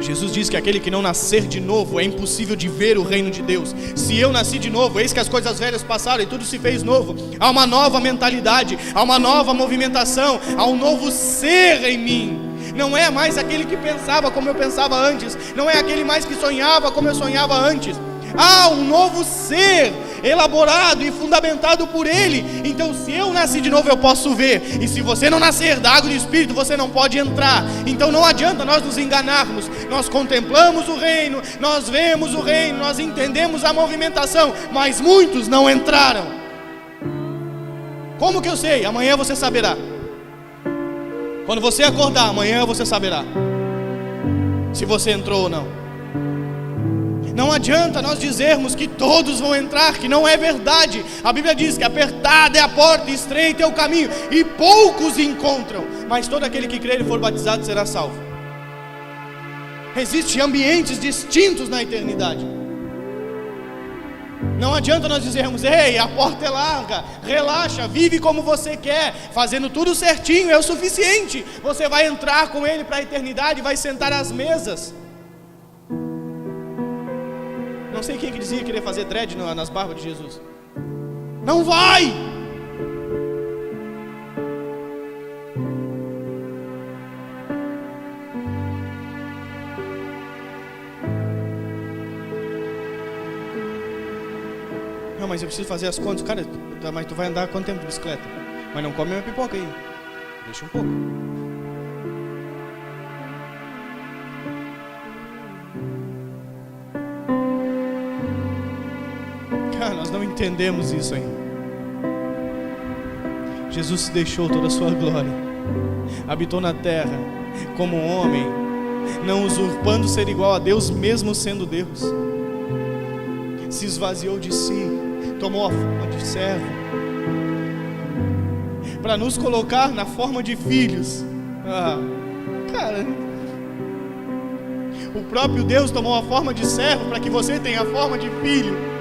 A: Jesus diz que aquele que não nascer de novo é impossível de ver o reino de Deus. Se eu nasci de novo, eis que as coisas velhas passaram e tudo se fez novo. Há uma nova mentalidade, há uma nova movimentação, há um novo ser em mim. Não é mais aquele que pensava como eu pensava antes, não é aquele mais que sonhava como eu sonhava antes. Há um novo ser elaborado e fundamentado por Ele. Então se eu nasci de novo, eu posso ver. E se você não nascer da água do Espírito, você não pode entrar. Então não adianta nós nos enganarmos. Nós contemplamos o reino, nós vemos o reino, nós entendemos a movimentação, mas muitos não entraram. Como que eu sei? Amanhã você saberá. Quando você acordar, amanhã você saberá se você entrou ou não. Não adianta nós dizermos que todos vão entrar, que não é verdade. A Bíblia diz que apertada é a porta, estreito é o caminho, e poucos encontram. Mas todo aquele que crer e for batizado será salvo. Existem ambientes distintos na eternidade. Não adianta nós dizermos: ei, a porta é larga, relaxa, vive como você quer, fazendo tudo certinho, é o suficiente. Você vai entrar com Ele para a eternidade e vai sentar às mesas. Não sei quem que dizia que queria fazer dread nas barbas de Jesus. Não vai! Não, mas eu preciso fazer as contas. Cara, mas tu vai andar quanto tempo de bicicleta? Mas não come minha pipoca aí. Deixa um pouco. Cara, nós não entendemos isso ainda. Jesus se deixou toda a sua glória, habitou na terra como um homem, não usurpando ser igual a Deus, mesmo sendo Deus. Se esvaziou de si, tomou a forma de servo, para nos colocar na forma de filhos. Cara, o próprio Deus tomou a forma de servo para que você tenha a forma de filho.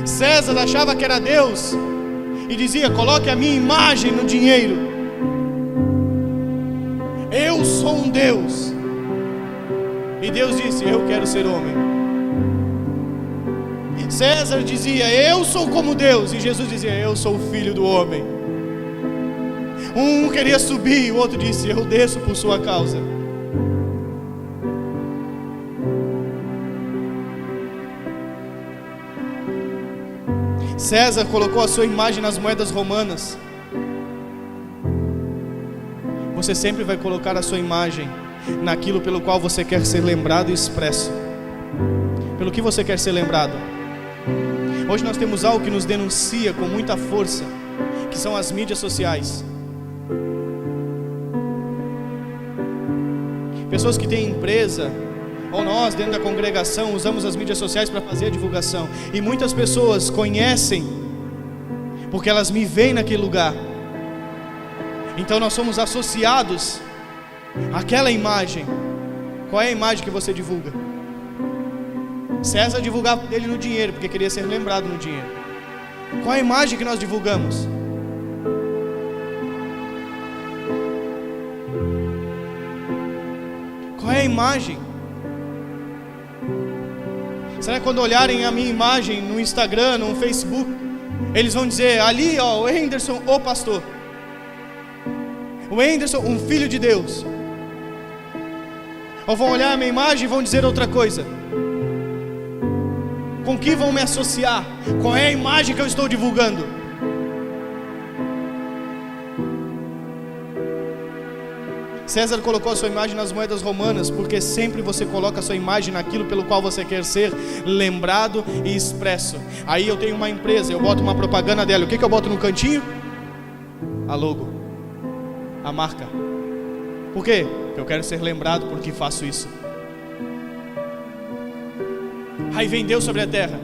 A: César achava que era Deus e dizia: coloque a minha imagem no dinheiro. Eu sou um Deus. E Deus disse: eu quero ser homem. César dizia: eu sou como Deus. E Jesus dizia: eu sou o filho do homem. Um queria subir, o outro disse: eu desço por sua causa. César colocou a sua imagem nas moedas romanas. Você sempre vai colocar a sua imagem naquilo pelo qual você quer ser lembrado e expresso. Pelo que você quer ser lembrado? Hoje nós temos algo que nos denuncia com muita força, que são as mídias sociais. Pessoas que têm empresa, ou nós dentro da congregação, usamos as mídias sociais para fazer a divulgação. E muitas pessoas conhecem, porque elas me veem naquele lugar. Então nós somos associados àquela imagem. Qual é a imagem que você divulga? César divulgava dele no dinheiro, porque queria ser lembrado no dinheiro. Qual é a imagem que nós divulgamos? Qual é a imagem? Será que quando olharem a minha imagem no Instagram, no Facebook, eles vão dizer, ali ó, o Henderson, o pastor, o Henderson, um filho de Deus? Ou vão olhar a minha imagem e vão dizer outra coisa? Com que vão me associar? Qual é a imagem que eu estou divulgando? César colocou a sua imagem nas moedas romanas, porque sempre você coloca a sua imagem naquilo pelo qual você quer ser lembrado e expresso. Aí eu tenho uma empresa, eu boto uma propaganda dela, o que eu boto no cantinho? A logo, a marca. Por quê? Porque eu quero ser lembrado porque faço isso. Aí vem Deus sobre a terra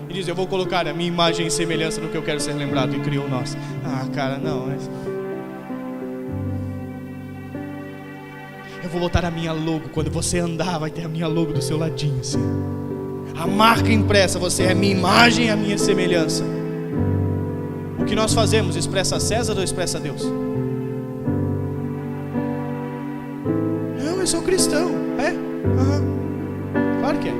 A: e diz, eu vou colocar a minha imagem e semelhança no que eu quero ser lembrado, e criou nós. Ah, cara, não, eu vou botar a minha logo. Quando você andar, vai ter a minha logo do seu ladinho, assim. A marca impressa, você é a minha imagem e a minha semelhança. O que nós fazemos, expressa a César ou expressa a Deus? Não, eu sou cristão. É? Claro que é.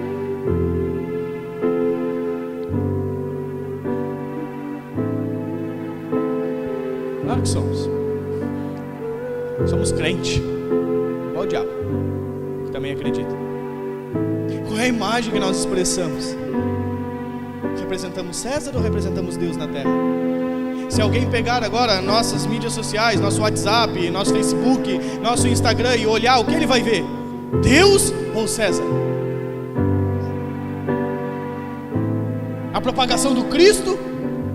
A: Claro que somos. Somos crente. Qual o diabo? Que também acredita. Qual é a imagem que nós expressamos? Representamos César ou representamos Deus na terra? Se alguém pegar agora nossas mídias sociais, nosso WhatsApp, nosso Facebook, nosso Instagram e olhar, o que ele vai ver? Deus ou César? A propagação do Cristo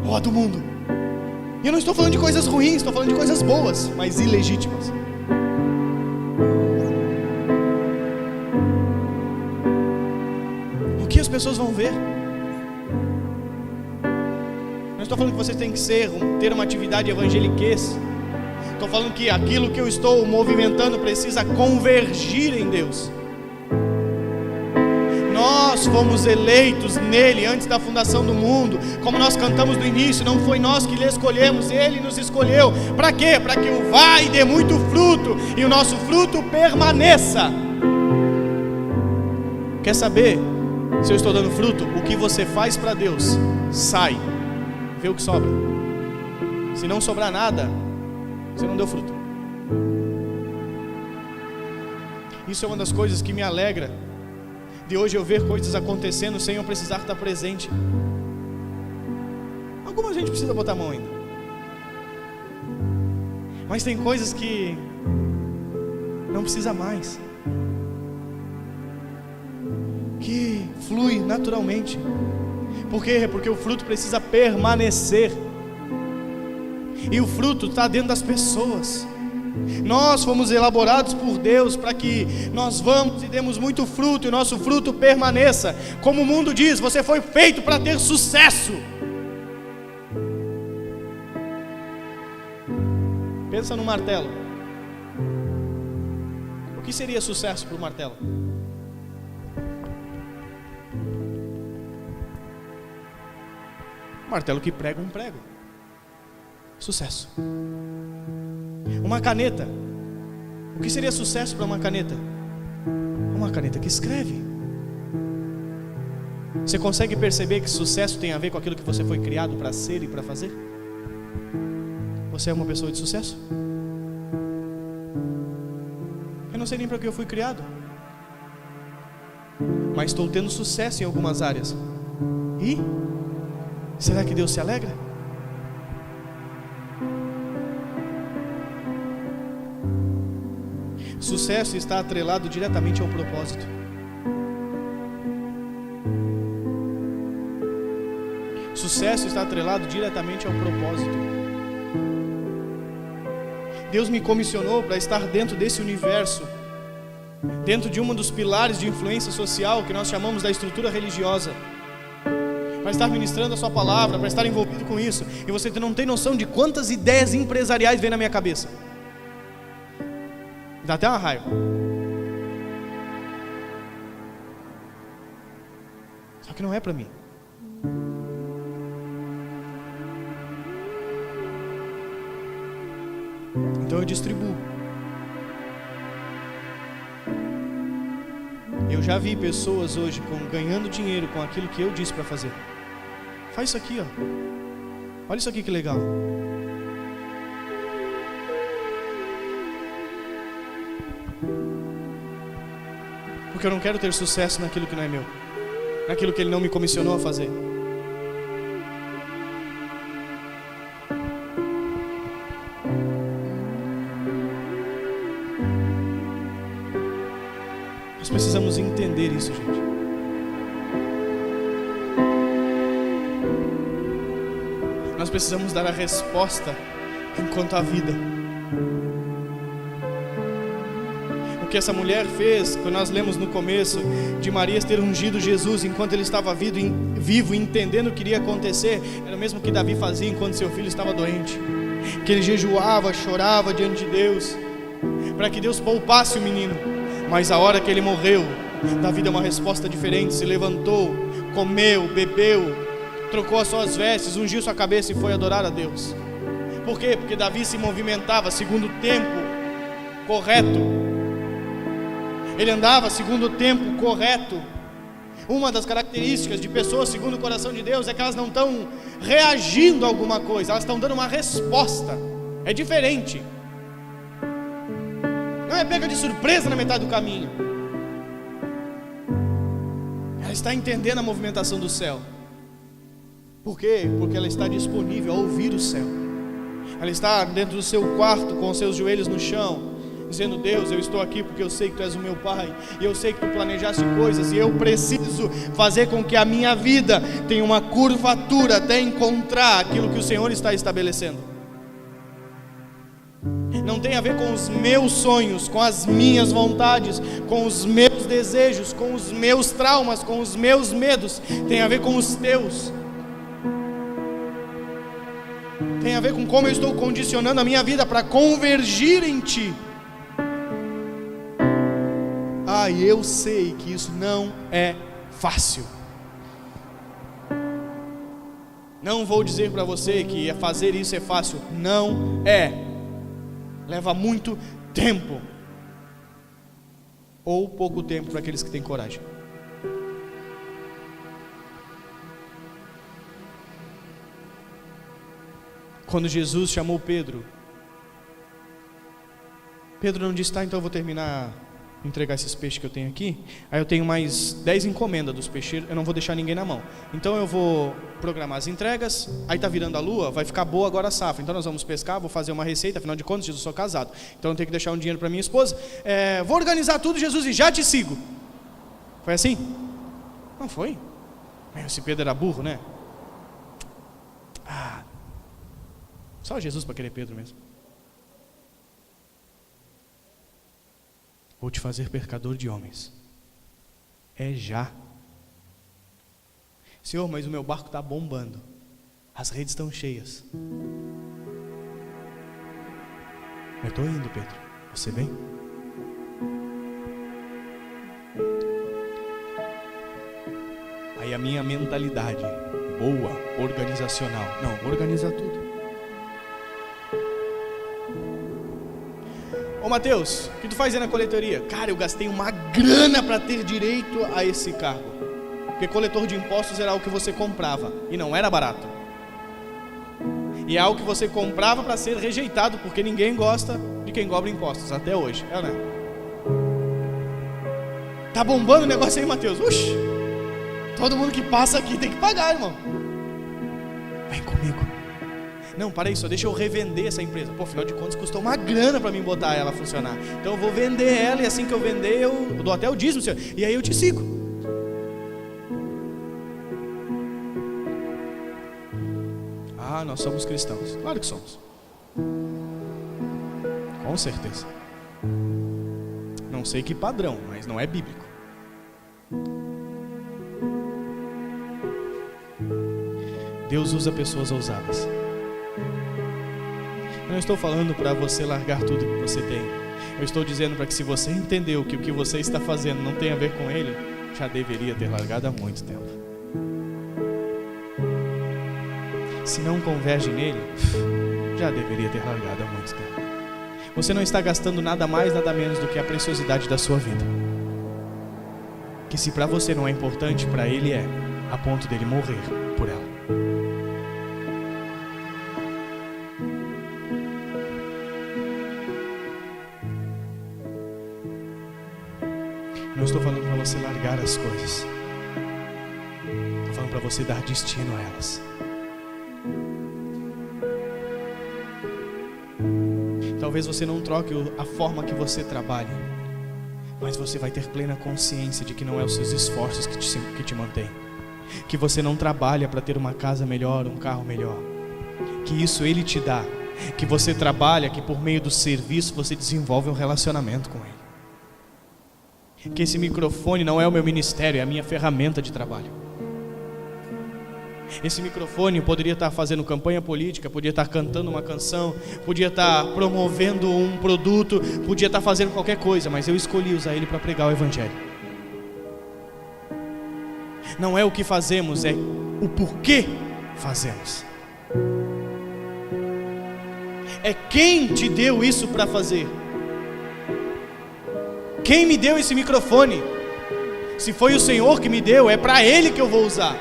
A: ou a do mundo? E eu não estou falando de coisas ruins, estou falando de coisas boas, mas ilegítimas. O que as pessoas vão ver? Não estou falando que você tem que ter uma atividade evangeliquez. Estou falando que aquilo que eu estou movimentando precisa convergir em Deus. Nós fomos eleitos nele antes da fundação do mundo. Como nós cantamos no início, não foi nós que lhe escolhemos, ele nos escolheu. Para quê? Para que o vá e dê muito fruto, e o nosso fruto permaneça. Quer saber se eu estou dando fruto? O que você faz para Deus, sai, vê o que sobra. Se não sobrar nada, você não deu fruto. Isso é uma das coisas que me alegra, de hoje eu ver coisas acontecendo sem eu precisar estar presente. Alguma gente precisa botar a mão ainda, mas tem coisas que não precisa mais, que flui naturalmente. Por quê? Porque o fruto precisa permanecer, e o fruto está dentro das pessoas. Nós fomos elaborados por Deus para que nós vamos e demos muito fruto, e o nosso fruto permaneça. Como o mundo diz, você foi feito para ter sucesso. Pensa no martelo. O que seria sucesso para o martelo? O martelo que prega um prego. Sucesso. Uma caneta. O que seria sucesso para uma caneta? Uma caneta que escreve. Você consegue perceber que sucesso tem a ver com aquilo que você foi criado para ser e para fazer? Você é uma pessoa de sucesso? Eu não sei nem para que eu fui criado, mas estou tendo sucesso em algumas áreas. E será que Deus se alegra? Sucesso está atrelado diretamente ao propósito. Sucesso está atrelado diretamente ao propósito. Deus me comissionou para estar dentro desse universo, dentro de um dos pilares de influência social que nós chamamos da estrutura religiosa, para estar ministrando a sua palavra, para estar envolvido com isso. E você não tem noção de quantas ideias empresariais vem na minha cabeça. Dá até uma raiva. Só que não é para mim. Então eu distribuo. Eu já vi pessoas hoje ganhando dinheiro com aquilo que eu disse para fazer. Faz isso aqui, ó. Olha isso aqui que legal. Porque eu não quero ter sucesso naquilo que não é meu, naquilo que Ele não me comissionou a fazer. Nós precisamos entender isso, gente. Nós precisamos dar a resposta enquanto há vida. O que essa mulher fez, quando nós lemos no começo de Maria ter ungido Jesus enquanto ele estava vivo, entendendo o que iria acontecer, era o mesmo que Davi fazia enquanto seu filho estava doente, que ele jejuava, chorava diante de Deus, para que Deus poupasse o menino. Mas a hora que ele morreu, Davi deu uma resposta diferente, se levantou, comeu, bebeu, trocou as suas vestes, ungiu sua cabeça e foi adorar a Deus. Por quê? Porque Davi se movimentava segundo o tempo correto. Ele andava segundo o tempo correto. Uma das características de pessoas segundo o coração de Deus é que elas não estão reagindo a alguma coisa, elas estão dando uma resposta. É diferente. Não é pega de surpresa na metade do caminho. Ela está entendendo a movimentação do céu. Por quê? Porque ela está disponível a ouvir o céu. Ela está dentro do seu quarto com os seus joelhos no chão, dizendo: Deus, eu estou aqui porque eu sei que Tu és o meu Pai, e eu sei que Tu planejaste coisas, e eu preciso fazer com que a minha vida tenha uma curvatura até encontrar aquilo que o Senhor está estabelecendo. Não tem a ver com os meus sonhos, com as minhas vontades, com os meus desejos, com os meus traumas, com os meus medos. Tem a ver com os Teus. Tem a ver com como eu estou condicionando a minha vida para convergir em Ti. E eu sei que isso não é fácil. Não vou dizer para você que fazer isso é fácil. Não é. Leva muito tempo. Ou pouco tempo para aqueles que têm coragem. Quando Jesus chamou Pedro, Pedro não disse: tá, então eu vou entregar esses peixes que eu tenho aqui. Aí eu tenho mais 10 encomendas dos peixes, eu não vou deixar ninguém na mão. Então eu vou programar as entregas. Aí tá virando a lua, vai ficar boa agora a safra. Então nós vamos pescar, vou fazer uma receita. Afinal de contas, Jesus, eu sou casado, então eu tenho que deixar um dinheiro para minha esposa. Vou organizar tudo, Jesus, e já te sigo. Foi assim? Não foi? Esse Pedro era burro, né? Só Jesus para querer Pedro mesmo. Vou te fazer pescador de homens. É já. Senhor, mas o meu barco está bombando. As redes estão cheias. Eu estou indo, Pedro. Você vem? Aí a minha mentalidade boa, organizacional. Não, organiza tudo. Ô Mateus, o que tu faz aí na coletoria? Cara, eu gastei uma grana para ter direito a esse cargo. Porque coletor de impostos era algo que você comprava, e não era barato. E é algo que você comprava para ser rejeitado, porque ninguém gosta de quem cobra impostos, até hoje, é, né? Tá bombando o negócio aí, Mateus? Todo mundo que passa aqui tem que pagar, irmão. Vem comigo. Não, para aí, só deixa eu revender essa empresa. Pô, afinal de contas, custou uma grana para mim botar ela a funcionar. Então eu vou vender ela e assim que eu vender, eu dou até o dízimo, Senhor. E aí eu te sigo. Ah, nós somos cristãos. Claro que somos. Com certeza. Não sei que padrão, mas não é bíblico. Deus usa pessoas ousadas. Eu não estou falando para você largar tudo que você tem. Eu estou dizendo para que, se você entendeu que o que você está fazendo não tem a ver com Ele, já deveria ter largado há muito tempo. Se não converge nele, já deveria ter largado há muito tempo. Você não está gastando nada mais, nada menos do que a preciosidade da sua vida. Que se para você não é importante, para Ele é, a ponto dele morrer por ela. Não estou falando para você largar as coisas. Estou falando para você dar destino a elas. Talvez você não troque a forma que você trabalha, mas você vai ter plena consciência de que não é os seus esforços que te mantém. Que você não trabalha para ter uma casa melhor, um carro melhor. Que isso Ele te dá. Que você trabalha, que por meio do serviço você desenvolve um relacionamento com Ele. Que esse microfone não é o meu ministério, é a minha ferramenta de trabalho. Esse microfone poderia estar fazendo campanha política, podia estar cantando uma canção, podia estar promovendo um produto, podia estar fazendo qualquer coisa, mas eu escolhi usar ele para pregar o Evangelho. Não é o que fazemos, é o porquê fazemos. É quem te deu isso para fazer. Quem me deu esse microfone? Se foi o Senhor que me deu, é para Ele que eu vou usar.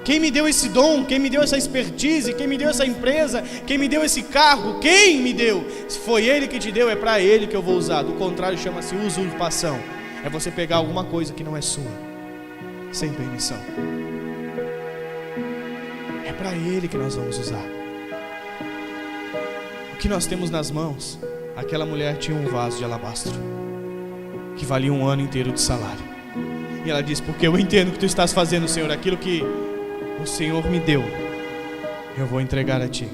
A: Quem me deu esse dom? Quem me deu essa expertise? Quem me deu essa empresa? Quem me deu esse carro? Quem me deu? Se foi Ele que te deu, é para Ele que eu vou usar. Do contrário, chama-se usurpação. É você pegar alguma coisa que não é sua, sem permissão. É para Ele que nós vamos usar. O que nós temos nas mãos? Aquela mulher tinha um vaso de alabastro que valia um ano inteiro de salário. E ela disse: porque eu entendo que tu estás fazendo, Senhor, aquilo que o Senhor me deu, eu vou entregar a Ti.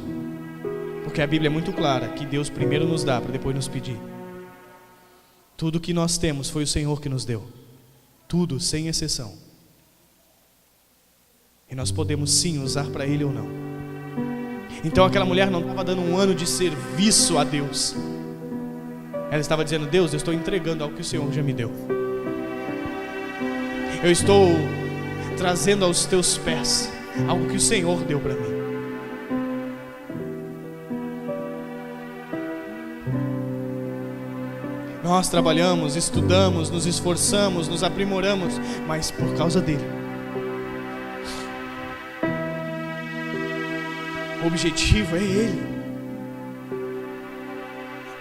A: Porque a Bíblia é muito clara que Deus primeiro nos dá para depois nos pedir. Tudo que nós temos foi o Senhor que nos deu. Tudo, sem exceção. E nós podemos sim usar para Ele ou não. Então aquela mulher não estava dando um ano de serviço a Deus. Ela estava dizendo: Deus, eu estou entregando algo que o Senhor já me deu. Eu estou trazendo aos Teus pés algo que o Senhor deu para mim. Nós trabalhamos, estudamos, nos esforçamos, nos aprimoramos, mas por causa dele. O objetivo é Ele.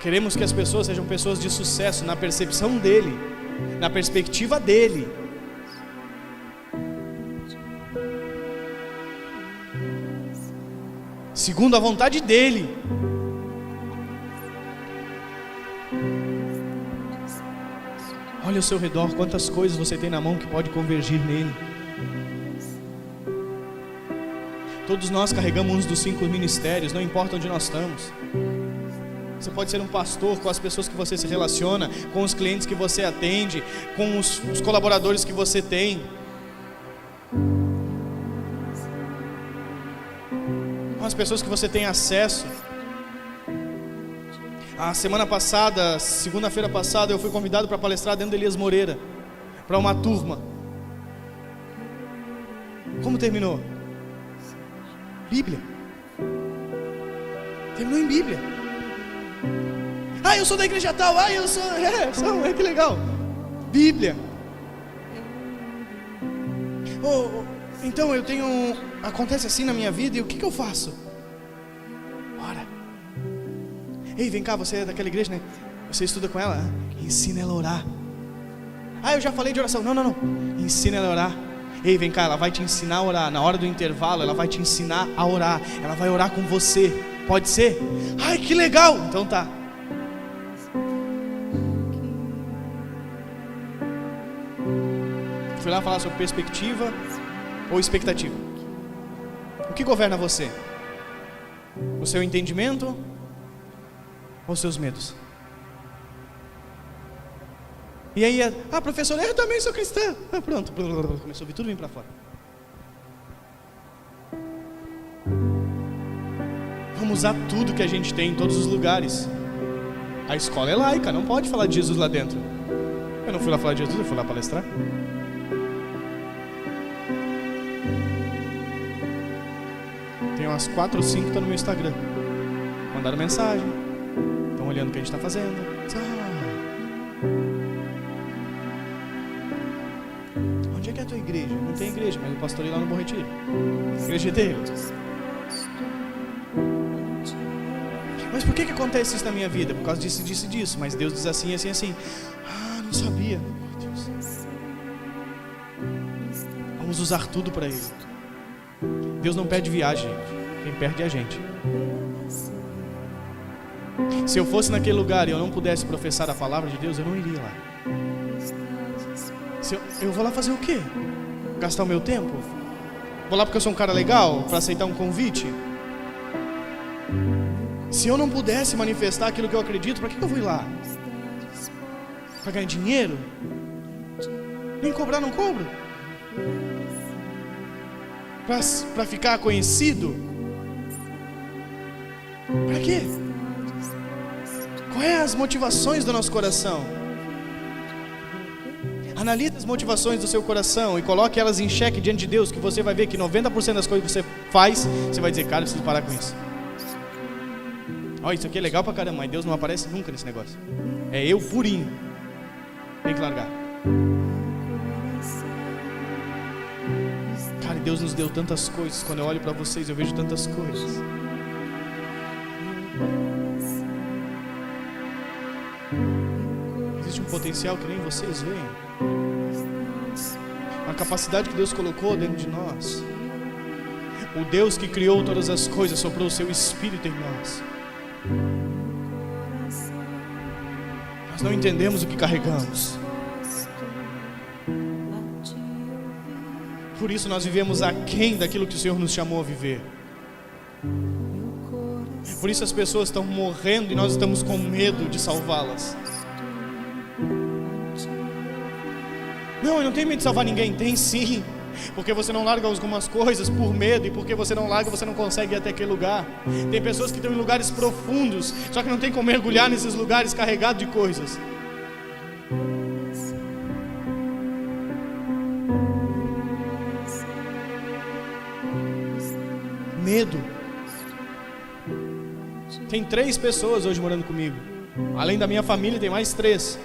A: Queremos que as pessoas sejam pessoas de sucesso na percepção dele, na perspectiva dele. Segundo a vontade dele. Olha ao seu redor, quantas coisas você tem na mão que pode convergir nele. Todos nós carregamos um dos 5 ministérios, não importa onde nós estamos. Você pode ser um pastor com as pessoas que você se relaciona, com os clientes que você atende, com os colaboradores que você tem. Com as pessoas que você tem acesso. A semana passada, segunda-feira passada, eu fui convidado para palestrar dentro de Elias Moreira, para uma turma. Como terminou? Bíblia. Terminou em Bíblia. Ah, eu sou da igreja tal. Ah, eu sou... que legal. Bíblia. Então eu tenho... Acontece assim na minha vida e o que eu faço? Ora. Ei, vem cá, você é daquela igreja, né? Você estuda com ela? Ensina ela a orar. Ah, eu já falei de oração. Não. Ensina ela a orar. Ei, vem cá, ela vai te ensinar a orar. Na hora do intervalo, ela vai te ensinar a orar. Ela vai orar com você. Pode ser? Ai, que legal! Então tá. Fui lá falar sobre perspectiva ou expectativa. O que governa você? O seu entendimento ou os seus medos? E aí, professor, eu também sou cristã. Pronto, começou a vir tudo vir para fora. Vamos usar tudo que a gente tem em todos os lugares. A escola é laica, não pode falar de Jesus lá dentro. Eu não fui lá falar de Jesus, eu fui lá palestrar. Tem umas 4 ou 5 que estão no meu Instagram. Mandaram mensagem. Estão olhando o que a gente está fazendo. Onde é que é a tua igreja? Não tem igreja, mas eu pastorei lá no Bom Retiro. A igreja é dele. Mas por que acontece isso na minha vida? Por causa disso, disso e disso. Mas Deus diz assim, assim, assim. Não sabia. Meu Deus. Vamos usar tudo para Ele. Deus não perde viagem. Quem perde é a gente. Se eu fosse naquele lugar e eu não pudesse professar a palavra de Deus, eu não iria lá. Eu vou lá fazer o quê? Gastar o meu tempo? Vou lá porque eu sou um cara legal? Para aceitar um convite? Se eu não pudesse manifestar aquilo que eu acredito, para que eu vou ir lá? Para ganhar dinheiro? Nem cobrar não cobro. Para ficar conhecido? Para quê? Quais as motivações do nosso coração? Analise as motivações do seu coração e coloque elas em xeque diante de Deus, que você vai ver que 90% das coisas que você faz, você vai dizer, cara, eu preciso parar com isso. Olha, isso aqui é legal pra caramba, mas Deus não aparece nunca nesse negócio. É eu purinho. Tem que largar. Cara, Deus nos deu tantas coisas. Quando eu olho pra vocês, eu vejo tantas coisas. Existe um potencial que nem vocês veem. A capacidade que Deus colocou dentro de nós. O Deus que criou todas as coisas soprou o seu Espírito em nós. Nós não entendemos o que carregamos. Por isso nós vivemos aquém daquilo que o Senhor nos chamou a viver. Por isso as pessoas estão morrendo e nós estamos com medo de salvá-las. Não, eu não tenho medo de salvar ninguém. Tem sim. Porque você não larga algumas coisas por medo. E porque você não larga, você não consegue ir até aquele lugar. Tem pessoas que estão em lugares profundos, só que não tem como mergulhar nesses lugares carregados de coisas. Medo. Tem 3 pessoas hoje morando comigo. Além da minha família, tem mais 3.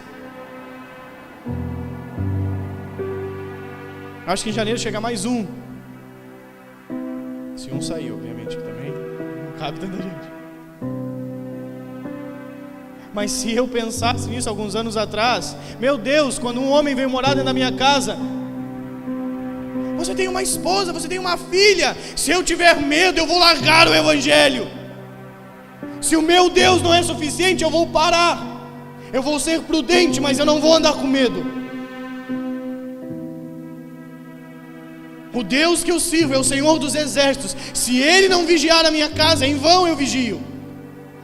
A: Acho que em janeiro chega mais um. Se um sair, obviamente, que também não cabe tanta gente. Mas se eu pensasse nisso alguns anos atrás, meu Deus, quando um homem veio morar dentro da minha casa, você tem uma esposa, você tem uma filha. Se eu tiver medo, eu vou largar o evangelho. Se o meu Deus não é suficiente, eu vou parar. Eu vou ser prudente, mas eu não vou andar com medo. O Deus que eu sirvo é o Senhor dos exércitos. Se Ele não vigiar a minha casa, em vão eu vigio.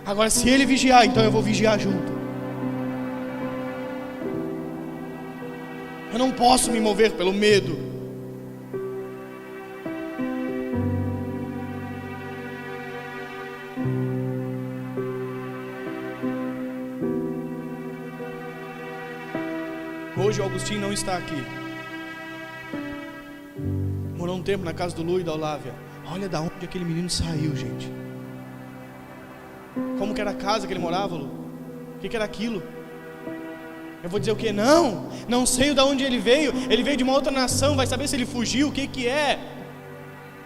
A: Agora, se Ele vigiar, então eu vou vigiar junto. Eu não posso me mover pelo medo. Hoje o Agostinho não está aqui. Morou um tempo na casa do Lu e da Olávia. Olha da onde aquele menino saiu, gente. Como que era a casa que ele morava, Lu? O que era aquilo? Eu vou dizer o quê? Não sei de onde ele veio. Ele veio de uma outra nação. Vai saber se ele fugiu, o que é?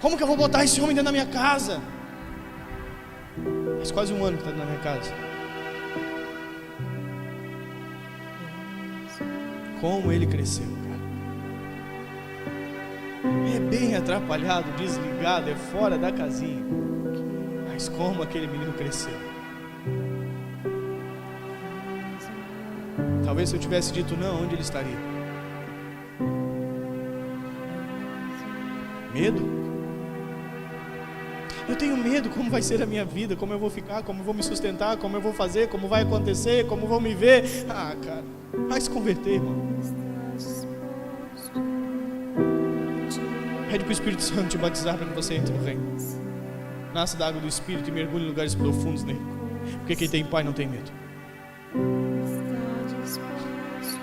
A: Como que eu vou botar esse homem dentro da minha casa? Faz quase um ano que está dentro da minha casa. Como ele cresceu, cara. bem atrapalhado, desligado, é fora da casinha. Mas como aquele menino cresceu. Talvez se eu tivesse dito não, onde ele estaria? Medo? Eu tenho medo, como vai ser a minha vida, como eu vou ficar, como eu vou me sustentar, como eu vou fazer, como vai acontecer, como vão me ver. Ah, cara, vai se converter, irmão. Pede para o Espírito Santo te batizar para que você entre no reino. Nasça da água do Espírito e mergulhe em lugares profundos nele. Porque quem tem pai não tem medo. Está disposto a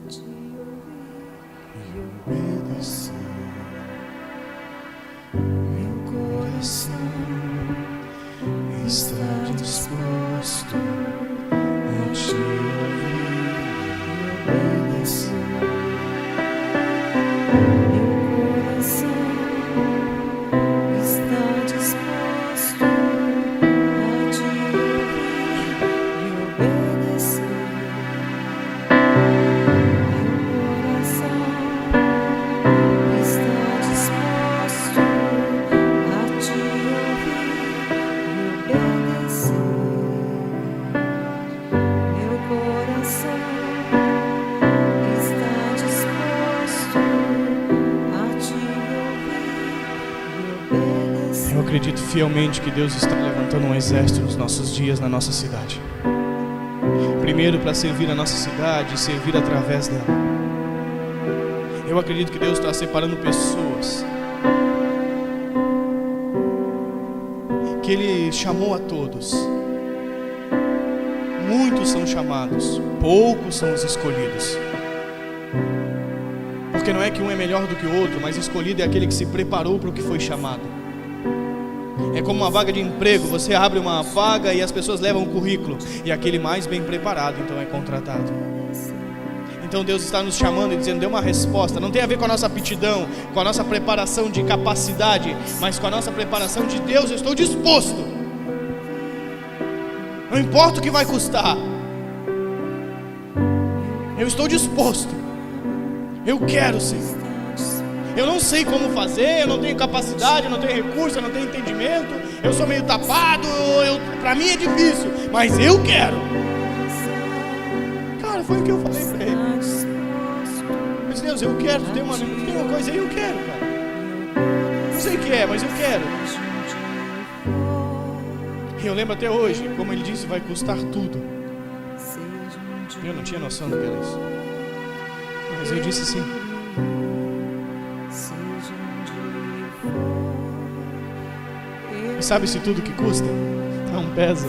A: te ouvir e obedecer. Meu coração está disposto a te ouvir e obedecer. Meu coração está disposto a te ouvir. Eu acredito fielmente que Deus está levantando um exército nos nossos dias, na nossa cidade. Primeiro para servir a nossa cidade e servir através dela. Eu acredito que Deus está separando pessoas que Ele chamou a todos. Muitos são chamados, poucos são os escolhidos. Porque não é que um é melhor do que o outro, mas escolhido é aquele que se preparou para o que foi chamado. É como uma vaga de emprego, você abre uma vaga e as pessoas levam o currículo, e aquele mais bem preparado então é contratado. Então Deus está nos chamando e dizendo, dê uma resposta. Não tem a ver com a nossa aptidão, com a nossa preparação de capacidade, mas com a nossa preparação de Deus. Eu estou disposto. Não importa o que vai custar. Eu estou disposto. Eu quero, Senhor. Eu não sei como fazer, eu não tenho capacidade, eu não tenho recurso, eu não tenho entendimento, eu sou meio tapado, pra mim é difícil, mas eu quero. Cara, foi o que eu falei pra ele. Mas Deus, eu quero, tem uma coisa aí, eu quero, cara. Não sei o que é, mas eu quero. E eu lembro até hoje, como ele disse, vai custar tudo. Eu não tinha noção do que era isso. Mas eu disse sim. E sabe-se tudo que custa? Não pesa.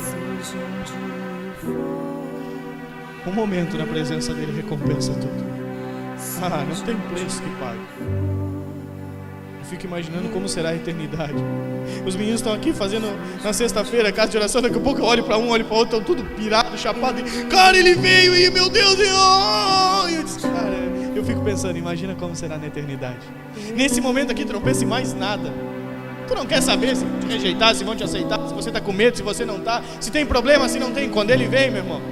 A: Um momento na presença dele recompensa tudo. Ah, não tem preço que pague. Eu fico imaginando como será a eternidade. Os meninos estão aqui fazendo na sexta-feira casa de oração. Daqui a pouco eu olho para um, olho para outro, estão tudo pirado, chapado. Cara, ele veio e meu Deus, eu disse, cara, eu fico pensando, imagina como será na eternidade. Nesse momento aqui, tu não pensa em mais nada. Tu não quer saber se vão te rejeitar, se vão te aceitar, se você está com medo, se você não está, se tem problema, se não tem. Quando ele vem, meu irmão,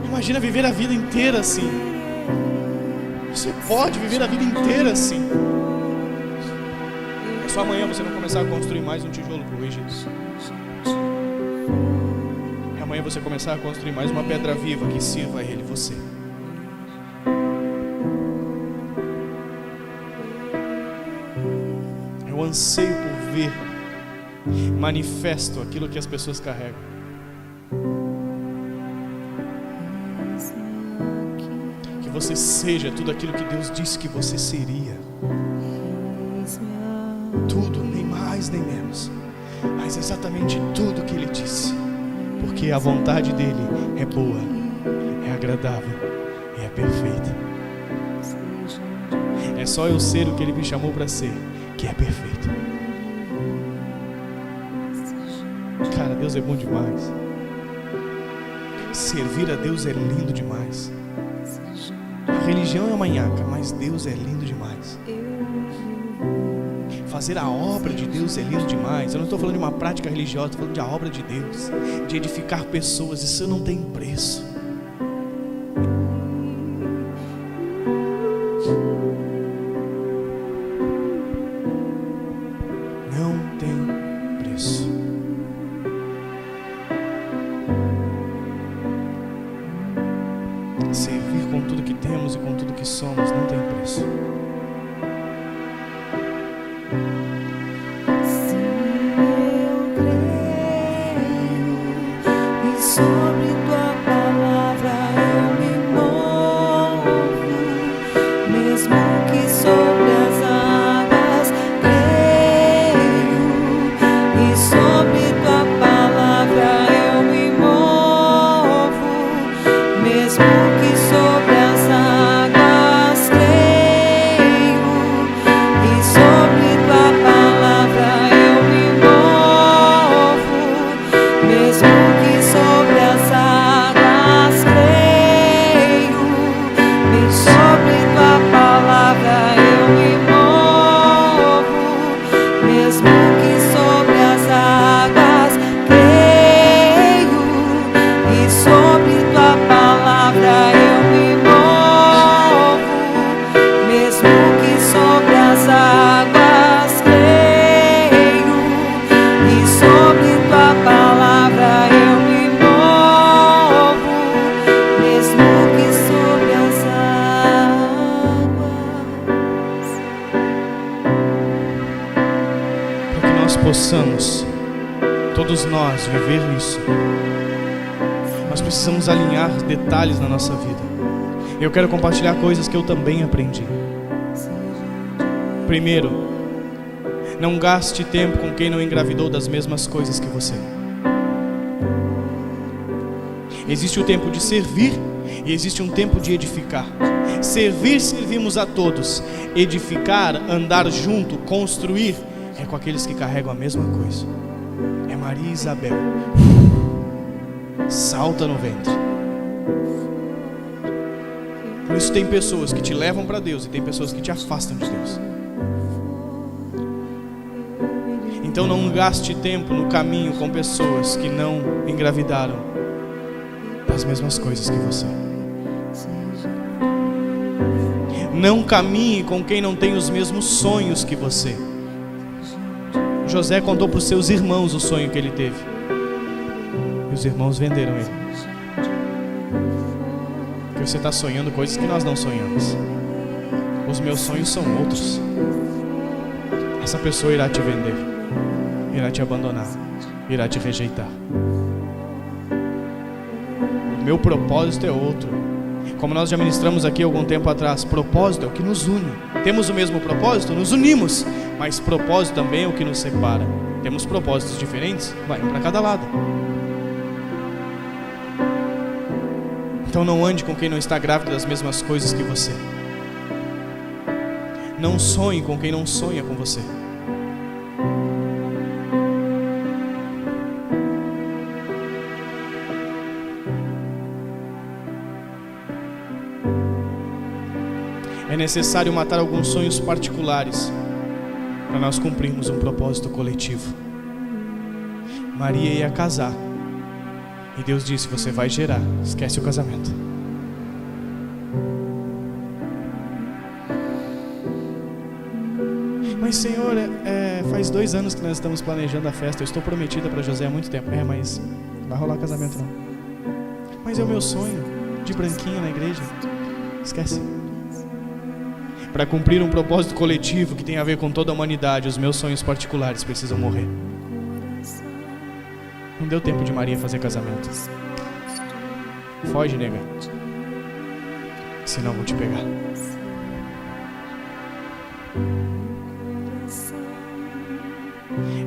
A: imagina viver a vida inteira assim. Você pode viver a vida inteira assim. É só amanhã você não começar a construir mais um tijolo corrigido. E amanhã você começar a construir mais uma pedra viva que sirva a ele, você. Eu anseio por ver manifesto aquilo que as pessoas carregam. Que você seja tudo aquilo que Deus disse que você seria. Tudo, nem mais nem menos, mas exatamente tudo que Ele disse. Porque a vontade dEle é boa, é agradável e é perfeita. É só eu ser o que Ele me chamou para ser, que é perfeito. Cara, Deus é bom demais. Servir a Deus é lindo demais. A religião é uma nhaca, mas Deus é lindo demais. Fazer a obra de Deus é lindo demais. Eu não estou falando de uma prática religiosa, estou falando de a obra de Deus, de edificar pessoas. Isso não tem preço. Servir com tudo que temos e com tudo que somos não tem preço.
B: Sobre tua palavra eu me movo, mesmo que sobre as águas creio, e sobre tua palavra eu me movo, mesmo que sobre as águas creio, e sobre tua palavra eu me movo, mesmo que sobre as águas creio, e sobre tua palavra eu me movo, mesmo que sobre as águas creio, e sobre tua palavra eu me movo, mesmo que sobre as águas creio, e sobre tua palavra eu me movo, mesmo que sobre as águas.
A: Para que nós possamos, todos nós, viver isso, nós precisamos alinhar detalhes na nossa vida. Eu quero compartilhar coisas que eu também aprendi. Primeiro, não gaste tempo com quem não engravidou das mesmas coisas que você. Existe o tempo de servir e existe um tempo de edificar. Servir, servimos a todos. Edificar, andar junto, construir, é com aqueles que carregam a mesma coisa. É Maria e Isabel. Salta no ventre. Por isso tem pessoas que te levam para Deus e tem pessoas que te afastam de Deus. Então não gaste tempo no caminho com pessoas que não engravidaram das mesmas coisas que você. Não caminhe com quem não tem os mesmos sonhos que você. José contou para os seus irmãos o sonho que ele teve. E os irmãos venderam ele. Porque você está sonhando coisas que nós não sonhamos. Os meus sonhos são outros. Essa pessoa irá te vender, irá te abandonar, irá te rejeitar. O meu propósito é outro. Como nós já ministramos aqui algum tempo atrás, propósito é o que nos une. Temos o mesmo propósito? Nos unimos. Mas propósito também é o que nos separa. Temos propósitos diferentes? Vai um para cada lado. Então não ande com quem não está grávido das mesmas coisas que você. Não sonhe com quem não sonha com você. É necessário matar alguns sonhos particulares para nós cumprirmos um propósito coletivo. Maria ia casar e Deus disse: você vai gerar, esquece o casamento. Mas Senhor, faz 2 anos que nós estamos planejando a festa. Eu estou prometida para José há muito tempo. Mas não vai rolar casamento não. Mas é o meu sonho, de branquinho na igreja. Esquece. Para cumprir um propósito coletivo que tem a ver com toda a humanidade, os meus sonhos particulares precisam morrer. Não deu tempo de Maria fazer casamento. Foge, nega, senão vou te pegar.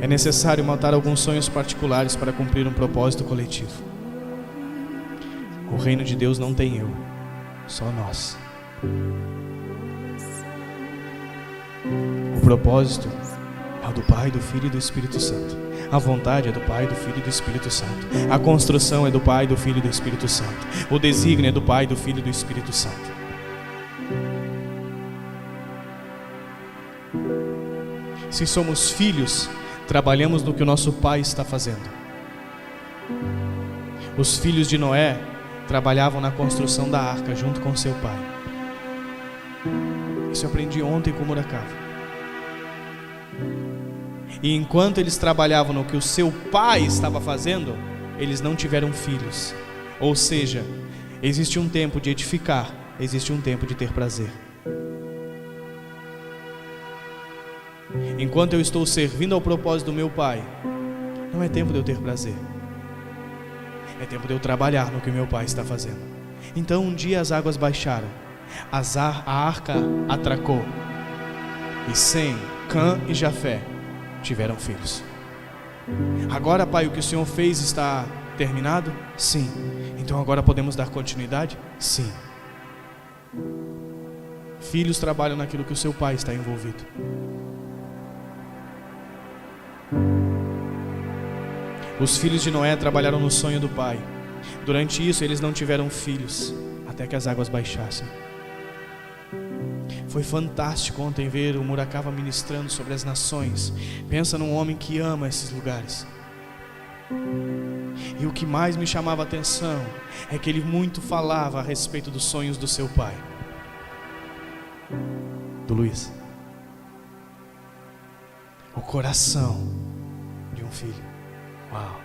A: É necessário matar alguns sonhos particulares para cumprir um propósito coletivo. O reino de Deus não tem eu, só nós. O propósito é o do Pai, do Filho e do Espírito Santo. A vontade é do Pai, do Filho e do Espírito Santo. A construção é do Pai, do Filho e do Espírito Santo. O desígnio é do Pai, do Filho e do Espírito Santo. Se somos filhos, trabalhamos no que o nosso Pai está fazendo. Os filhos de Noé trabalhavam na construção da arca junto com seu pai. Isso eu aprendi ontem com o Murakami. E enquanto eles trabalhavam no que o seu pai estava fazendo, eles não tiveram filhos. Ou seja, Existe um tempo de edificar, existe um tempo de ter prazer. Enquanto eu estou servindo ao propósito do meu Pai, não é tempo de eu ter prazer. É tempo de eu trabalhar no que meu Pai está fazendo. Então um dia as águas baixaram, a arca atracou, e Sem, Cã e Jafé tiveram filhos. Agora, Pai, o que o Senhor fez está terminado? Sim. Então agora podemos dar continuidade? Sim. Filhos trabalham naquilo que o seu pai está envolvido. Os filhos de Noé trabalharam no sonho do pai. Durante isso eles não tiveram filhos, até que as águas baixassem. Foi fantástico ontem ver o Murakava ministrando sobre as nações. Pensa num homem que ama esses lugares. E o que mais me chamava a atenção é que ele muito falava a respeito dos sonhos do seu pai, do Luiz. O coração de um filho. Uau!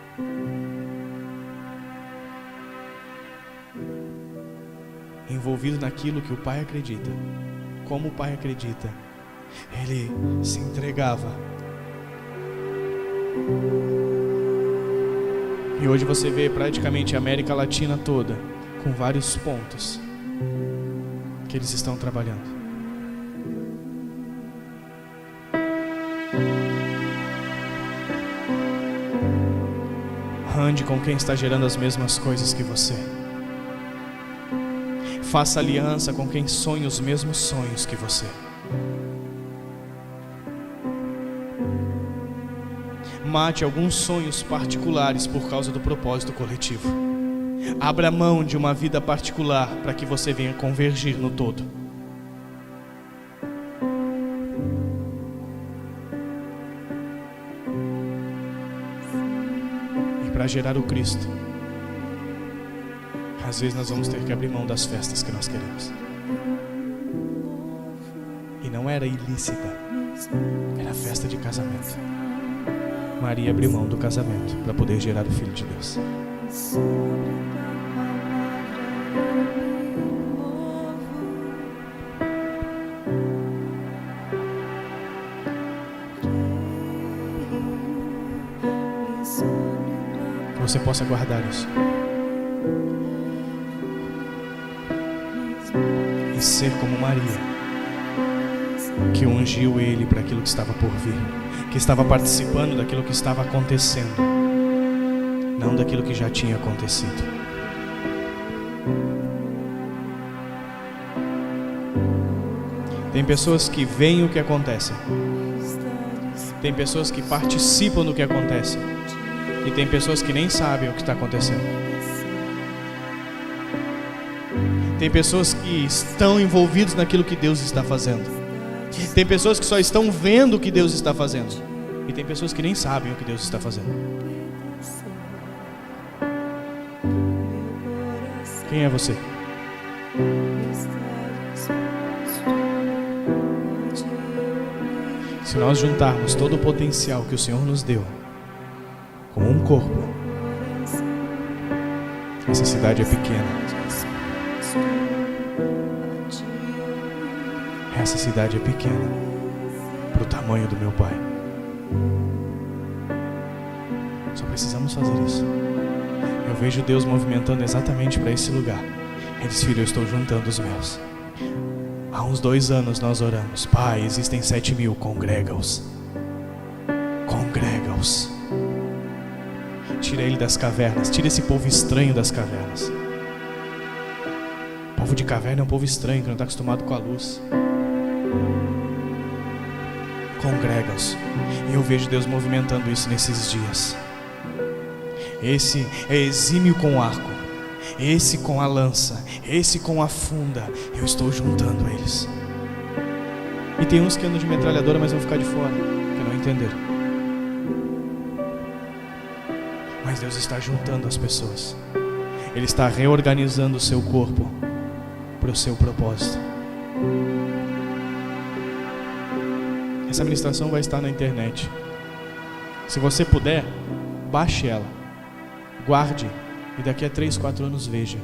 A: Envolvido naquilo que o pai acredita. Como o pai acredita, ele se entregava. E hoje você vê praticamente a América Latina toda com vários pontos que eles estão trabalhando. Ande com quem está gerando as mesmas coisas que você. Faça aliança com quem sonha os mesmos sonhos que você. Mate alguns sonhos particulares por causa do propósito coletivo. Abra mão de uma vida particular para que você venha convergir no todo. E para gerar o Cristo, às vezes nós vamos ter que abrir mão das festas que nós queremos. E não era ilícita, era festa de casamento. Maria abriu mão do casamento para poder gerar o Filho de Deus. Que você possa guardar isso. E ser como Maria, que ungiu ele para aquilo que estava por vir, que estava participando daquilo que estava acontecendo, não daquilo que já tinha acontecido. Tem pessoas que veem o que acontece, tem pessoas que participam do que acontece, e tem pessoas que nem sabem o que está acontecendo. Tem pessoas que estão envolvidas naquilo que Deus está fazendo. Tem pessoas que só estão vendo o que Deus está fazendo. E tem pessoas que nem sabem o que Deus está fazendo. Quem é você? Se nós juntarmos todo o potencial que o Senhor nos deu como um corpo, essa cidade é pequena. Essa cidade é pequena para o tamanho do meu Pai. Só precisamos fazer isso. Eu vejo Deus movimentando exatamente para esse lugar. Ele disse: filho, eu estou juntando os meus. Há uns 2 anos nós oramos: Pai, existem 7.000, congrega-os. Congrega-os. Tira ele das cavernas. Tira esse povo estranho das cavernas. O povo de caverna é um povo estranho, que não está acostumado com a luz. Congrega-os. E eu vejo Deus movimentando isso nesses dias. Esse é exímio com o arco, esse com a lança, esse com a funda. Eu estou juntando eles. E tem uns que andam de metralhadora, mas vão ficar de fora, que não entenderam. Mas Deus está juntando as pessoas. Ele está reorganizando o seu corpo para o seu propósito. Essa ministração vai estar na internet. Se você puder, baixe ela, guarde, e daqui a 3, 4 anos veja.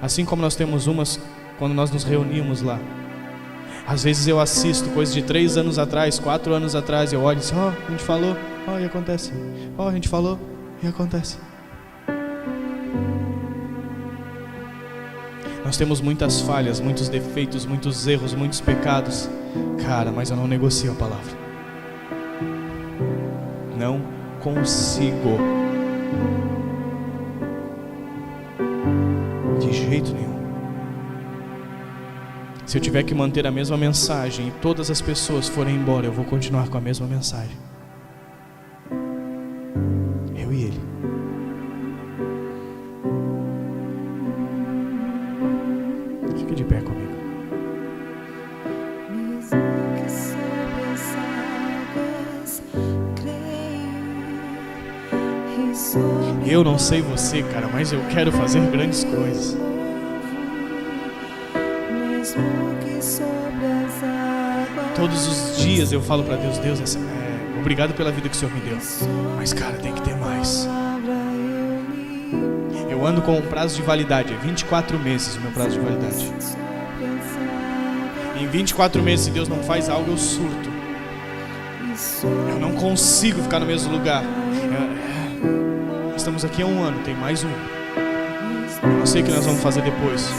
A: Assim como nós temos umas quando nós nos reunimos lá. Às vezes eu assisto coisas de 3 anos atrás, 4 anos atrás, eu olho e digo, a gente falou, e acontece. A gente falou e acontece. Nós temos muitas falhas, muitos defeitos, muitos erros, muitos pecados. Cara, mas eu não negocio a palavra. Não consigo. De jeito nenhum. Se eu tiver que manter a mesma mensagem e todas as pessoas forem embora, eu vou continuar com a mesma mensagem. Eu e ele. Fique de pé comigo. Eu não sei você, cara, mas eu quero fazer grandes coisas. Todos os dias eu falo para Deus, obrigado pela vida que o Senhor me deu, mas cara, tem que ter mais. Eu ando com um prazo de validade, é 24 meses o meu prazo de validade. Em 24 meses, se Deus não faz algo, eu surto. Eu não consigo ficar no mesmo lugar. Estamos aqui há 1 ano, tem mais um. Eu não sei o que nós vamos fazer depois,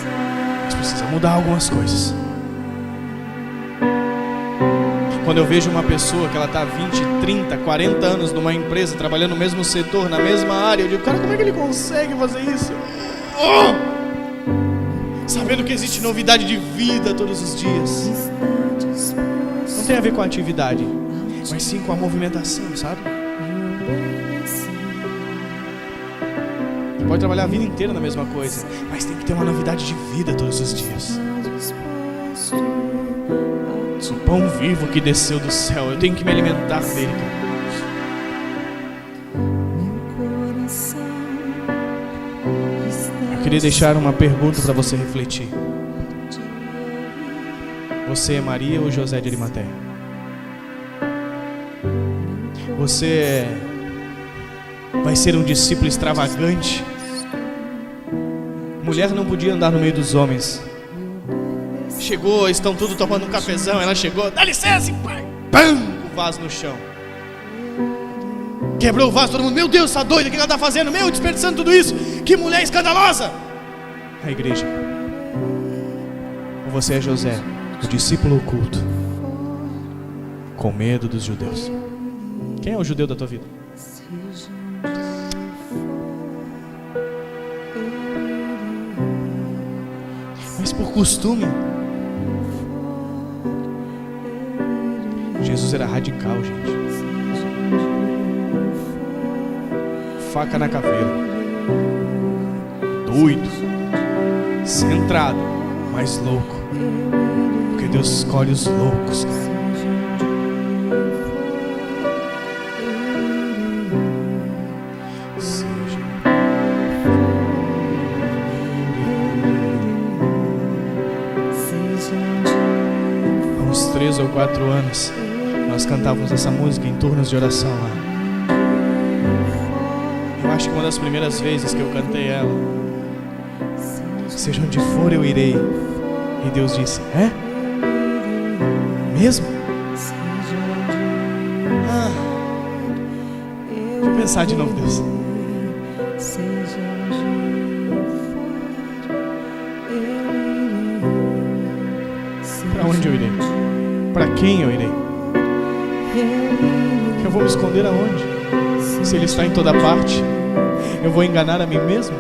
A: mas precisa mudar algumas coisas. Quando eu vejo uma pessoa que ela está há 20, 30, 40 anos numa empresa, trabalhando no mesmo setor, na mesma área, eu digo, cara, como é que ele consegue fazer isso? Sabendo que existe novidade de vida todos os dias. Não tem a ver com a atividade, mas sim com a movimentação, sabe? Você pode trabalhar a vida inteira na mesma coisa, mas tem que ter uma novidade de vida todos os dias. O pão vivo que desceu do céu, eu tenho que me alimentar dele, cara. Eu queria deixar uma pergunta para você refletir. Você é Maria ou José de Arimateia? Você vai ser um discípulo extravagante? Mulher não podia andar no meio dos homens. Chegou, estão tudo tomando um cafezão. Ela chegou, dá licença, e pam, o vaso no chão. Quebrou o vaso, todo mundo, meu Deus, está doida, o que ela está fazendo? Meu, desperdiçando tudo isso, que mulher escandalosa. A igreja. Ou você é José, o discípulo oculto, com medo dos judeus? Quem é o judeu da tua vida? Mas por costume. Jesus era radical, gente. Faca na caveira. Doido. Centrado, mas louco. Porque Deus escolhe os loucos, cara. Há uns 3 ou 4 anos nós cantávamos essa música em turnos de oração lá. Eu acho que uma das primeiras vezes que eu cantei ela, seja onde for eu irei. E Deus disse, é? Mesmo? Deixa eu pensar de novo, Deus. Para onde eu irei? Para quem eu irei? Eu vou me esconder aonde? Se Ele está em toda parte, eu vou enganar a mim mesmo?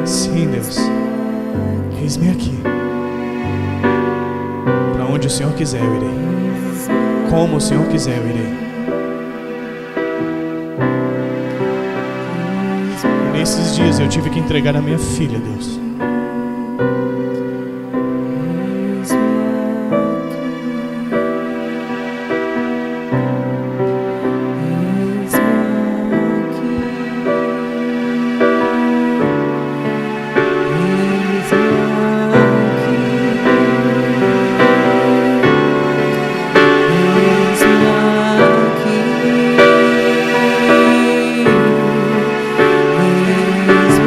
A: Sim, Deus, eis-me aqui. Para onde o Senhor quiser eu irei. Como o Senhor quiser eu irei. Nesses dias eu tive que entregar a minha filha, Deus.
B: Is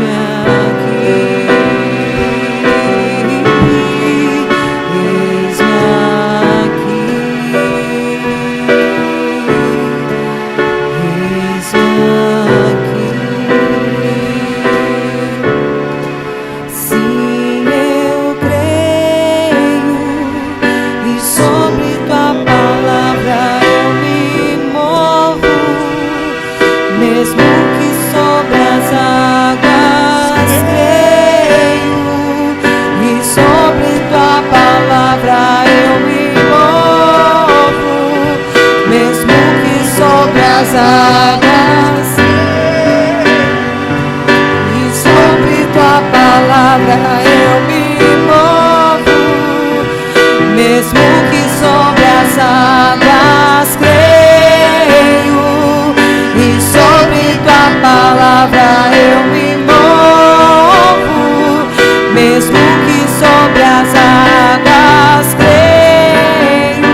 B: palavra eu me movo, mesmo que sobre as águas creio, e sobre tua palavra eu me movo, mesmo que sobre as águas creio,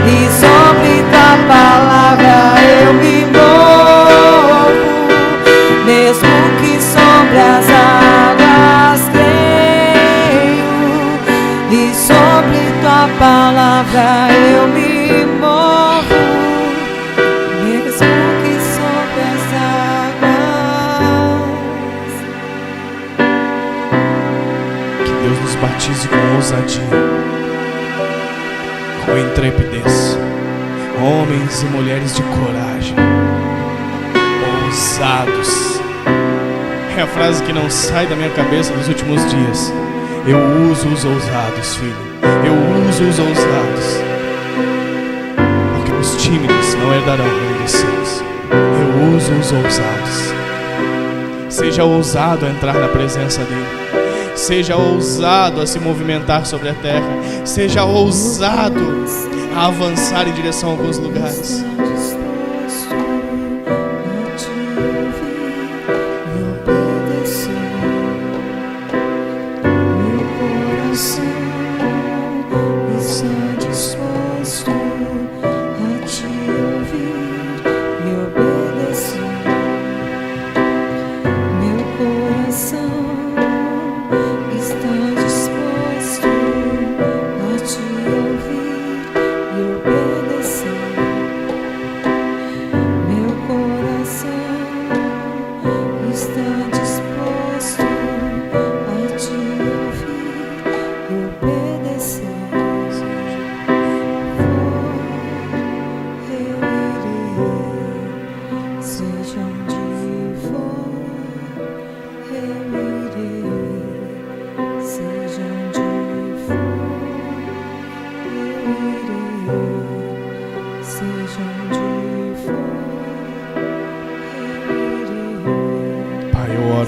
B: e sobre tua palavra eu me movo, mesmo que sobre as águas creio, e sobre tua palavra eu me movo, mesmo que sobre as águas.
A: Que Deus nos batize com ousadia, com intrepidez, homens e mulheres de coragem, ousados. É a frase que não sai da minha cabeça nos últimos dias. Eu uso os ousados, filho. Eu uso os ousados, porque os tímidos não herdarão o reino dos céus. Eu uso os ousados. Seja ousado a entrar na presença dele. Seja ousado a se movimentar sobre a terra. Seja ousado a avançar em direção a alguns lugares.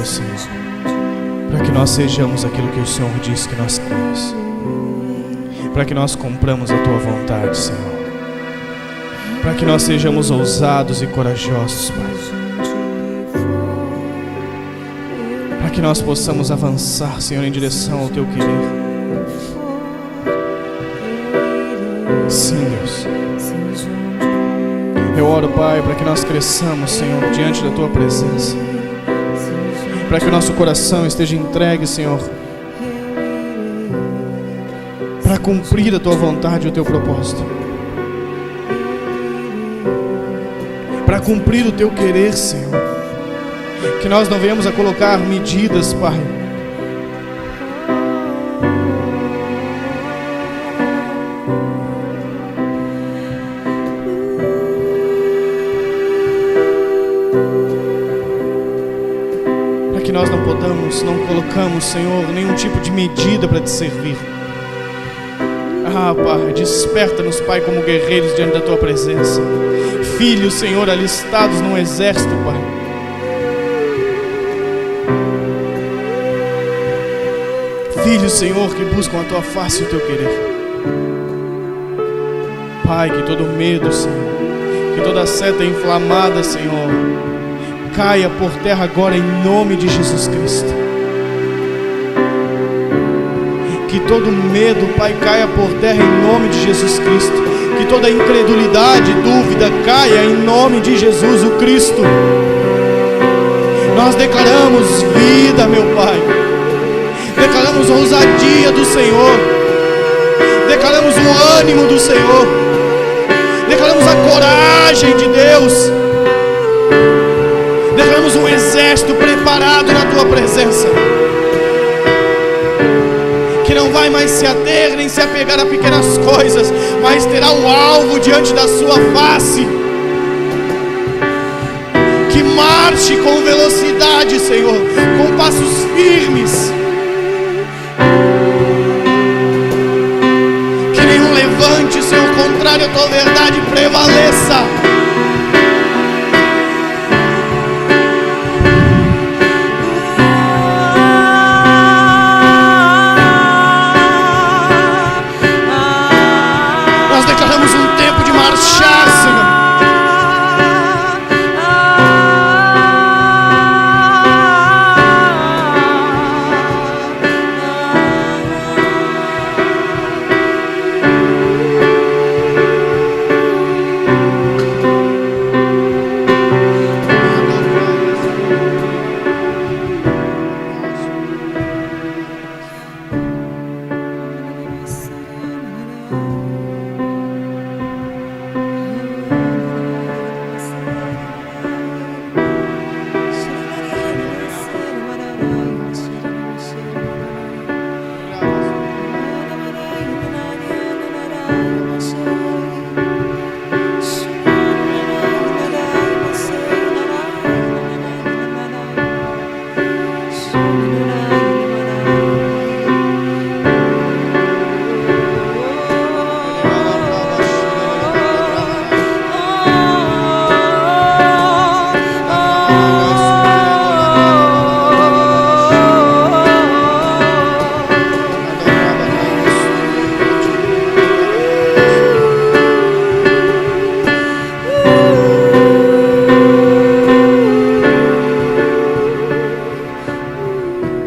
A: Senhor, para que nós sejamos aquilo que o Senhor disse que nós somos, para que nós cumpramos a tua vontade, Senhor, para que nós sejamos ousados e corajosos, Pai, para que nós possamos avançar, Senhor, em direção ao teu querer. Sim, Deus, eu oro, Pai, para que nós cresçamos, Senhor, diante da tua presença, para que o nosso coração esteja entregue, Senhor, para cumprir a tua vontade e o teu propósito, para cumprir o teu querer, Senhor. Que nós não venhamos a colocar medidas, Pai, que nós não colocamos, Senhor, nenhum tipo de medida para te servir. Ah, Pai, desperta-nos, Pai, como guerreiros diante da tua presença, filhos, Senhor, alistados num exército, Pai. Filhos, Senhor, que buscam a tua face e o teu querer. Pai, que todo medo, Senhor, que toda seta inflamada, Senhor, caia por terra agora em nome de Jesus Cristo. Que todo medo, Pai, caia por terra em nome de Jesus Cristo. Que toda incredulidade, dúvida caia em nome de Jesus o Cristo. Nós declaramos vida, meu Pai. Declaramos ousadia do Senhor. Declaramos o ânimo do Senhor. Declaramos a coragem de Deus. Declaramos um exército preparado na tua presença, que não vai mais se ater nem se apegar a pequenas coisas, mas terá o alvo diante da sua face, que marche com velocidade, Senhor, com passos firmes, que nenhum levante, Senhor, contrário à tua verdade prevaleça.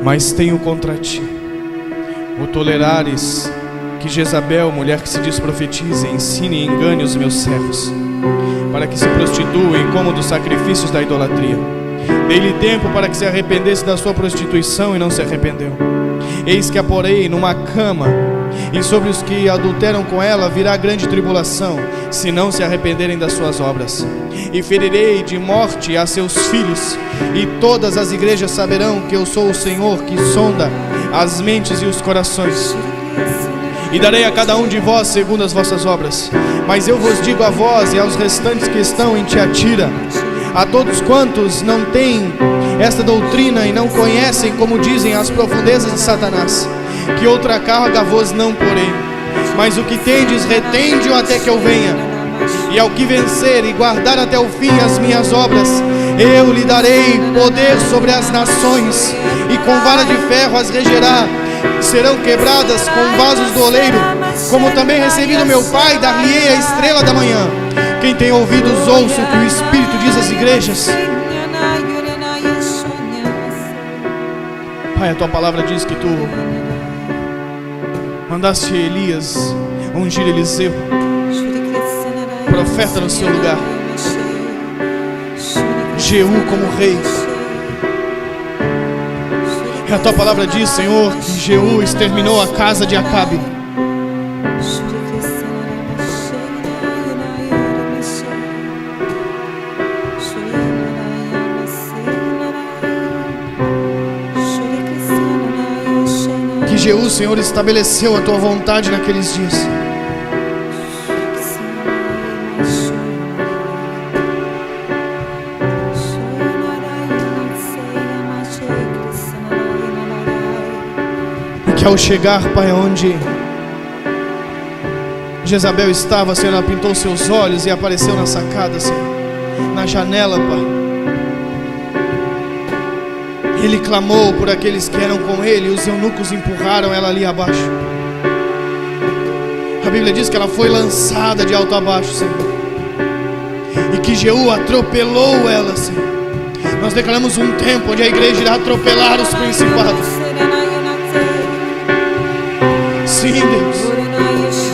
A: Mas tenho contra ti o tolerares que Jezabel, mulher que se diz profetiza, ensine e engane os meus servos, para que se prostituam como dos sacrifícios da idolatria. Dei-lhe tempo para que se arrependesse da sua prostituição e não se arrependeu. Eis que a porei numa cama, e sobre os que adulteram com ela virá grande tribulação, se não se arrependerem das suas obras. E ferirei de morte a seus filhos, e todas as igrejas saberão que eu sou o Senhor, que sonda as mentes e os corações. E darei a cada um de vós segundo as vossas obras. Mas eu vos digo a vós e aos restantes que estão em Tiatira, a todos quantos não têm esta doutrina e não conhecem, como dizem, as profundezas de Satanás, que outra carga vos não porei, mas o que tendes retende-o até que eu venha. E ao que vencer e guardar até o fim as minhas obras, eu lhe darei poder sobre as nações, e com vara de ferro as regerá, serão quebradas com vasos do oleiro. Como também recebi do meu Pai, dar-lhe-ei a estrela da manhã. Quem tem ouvidos, ouça o que o Espírito diz às igrejas. Pai, a tua palavra diz que tu mandaste Elias ungir Eliseu, profeta no seu lugar, Jeú como rei. E a tua palavra diz, Senhor, que Jeú exterminou a casa de Acabe. Que Jeú, Senhor, estabeleceu a tua vontade naqueles dias. Que ao chegar, Pai, onde Jezabel estava, Senhor, ela pintou seus olhos e apareceu na sacada, Senhor, na janela, Pai. Ele clamou por aqueles que eram com ele, e os eunucos empurraram ela ali abaixo. A Bíblia diz que ela foi lançada de alto a baixo, Senhor, e que Jeú atropelou ela, Senhor. Nós declaramos um tempo onde a igreja irá atropelar os principados. Sim, Deus,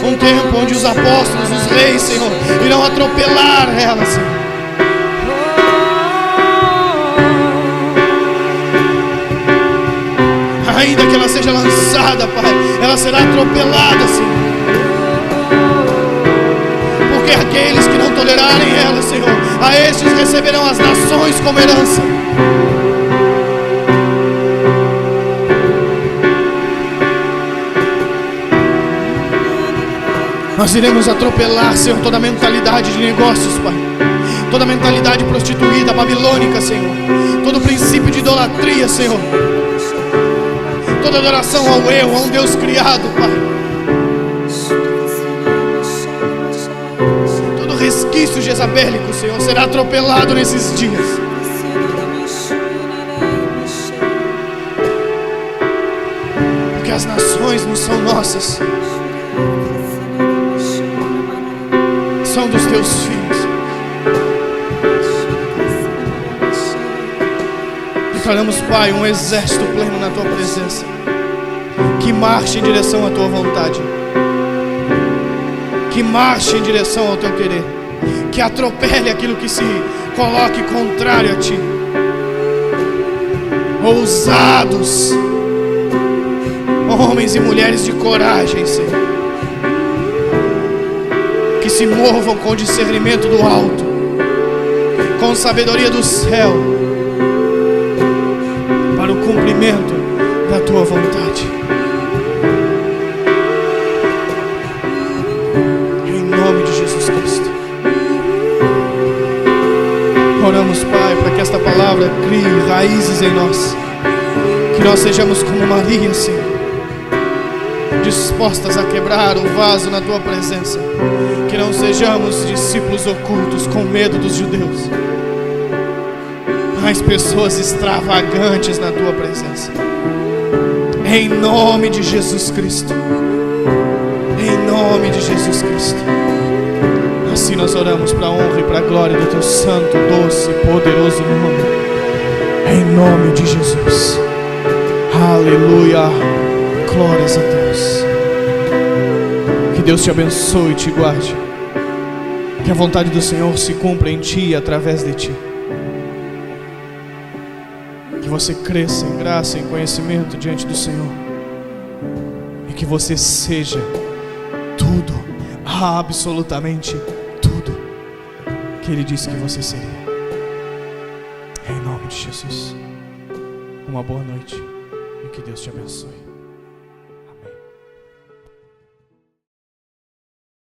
A: um tempo onde os apóstolos, os reis, Senhor, irão atropelar ela, Senhor. Ainda que ela seja lançada, Pai, ela será atropelada, Senhor. Porque aqueles que não tolerarem ela, Senhor, a estes receberão as nações como herança. Nós iremos atropelar, Senhor, toda a mentalidade de negócios, Pai. Toda a mentalidade prostituída, babilônica, Senhor. Todo o princípio de idolatria, Senhor. Toda adoração ao eu, a um Deus criado, Pai. Todo resquício jezabélico, Senhor, será atropelado nesses dias. Porque as nações não são nossas, são dos teus filhos. Declaramos, Pai, um exército pleno na tua presença, que marche em direção à tua vontade, que marche em direção ao teu querer, que atropele aquilo que se coloque contrário a ti. Ousados, homens e mulheres de coragem, Senhor, que se movam com discernimento do alto, com sabedoria do céu, para o cumprimento da tua vontade. Em nome de Jesus Cristo. Oramos, Pai, para que esta palavra crie raízes em nós, nós sejamos como Maria, Senhor, dispostas a quebrar o vaso na Tua presença. Que não sejamos discípulos ocultos com medo dos judeus, mas pessoas extravagantes na Tua presença. Em nome de Jesus Cristo. Em nome de Jesus Cristo. Assim nós oramos para a honra e para a glória do Teu santo, doce e poderoso nome. Em nome de Jesus. Aleluia. Glórias a Deus. Que Deus te abençoe e te guarde. Que a vontade do Senhor se cumpra em ti e através de ti. Que você cresça em graça e em conhecimento diante do Senhor. E que você seja tudo, absolutamente tudo, que Ele disse que você seria. Em nome de Jesus. Uma boa noite e que Deus te abençoe.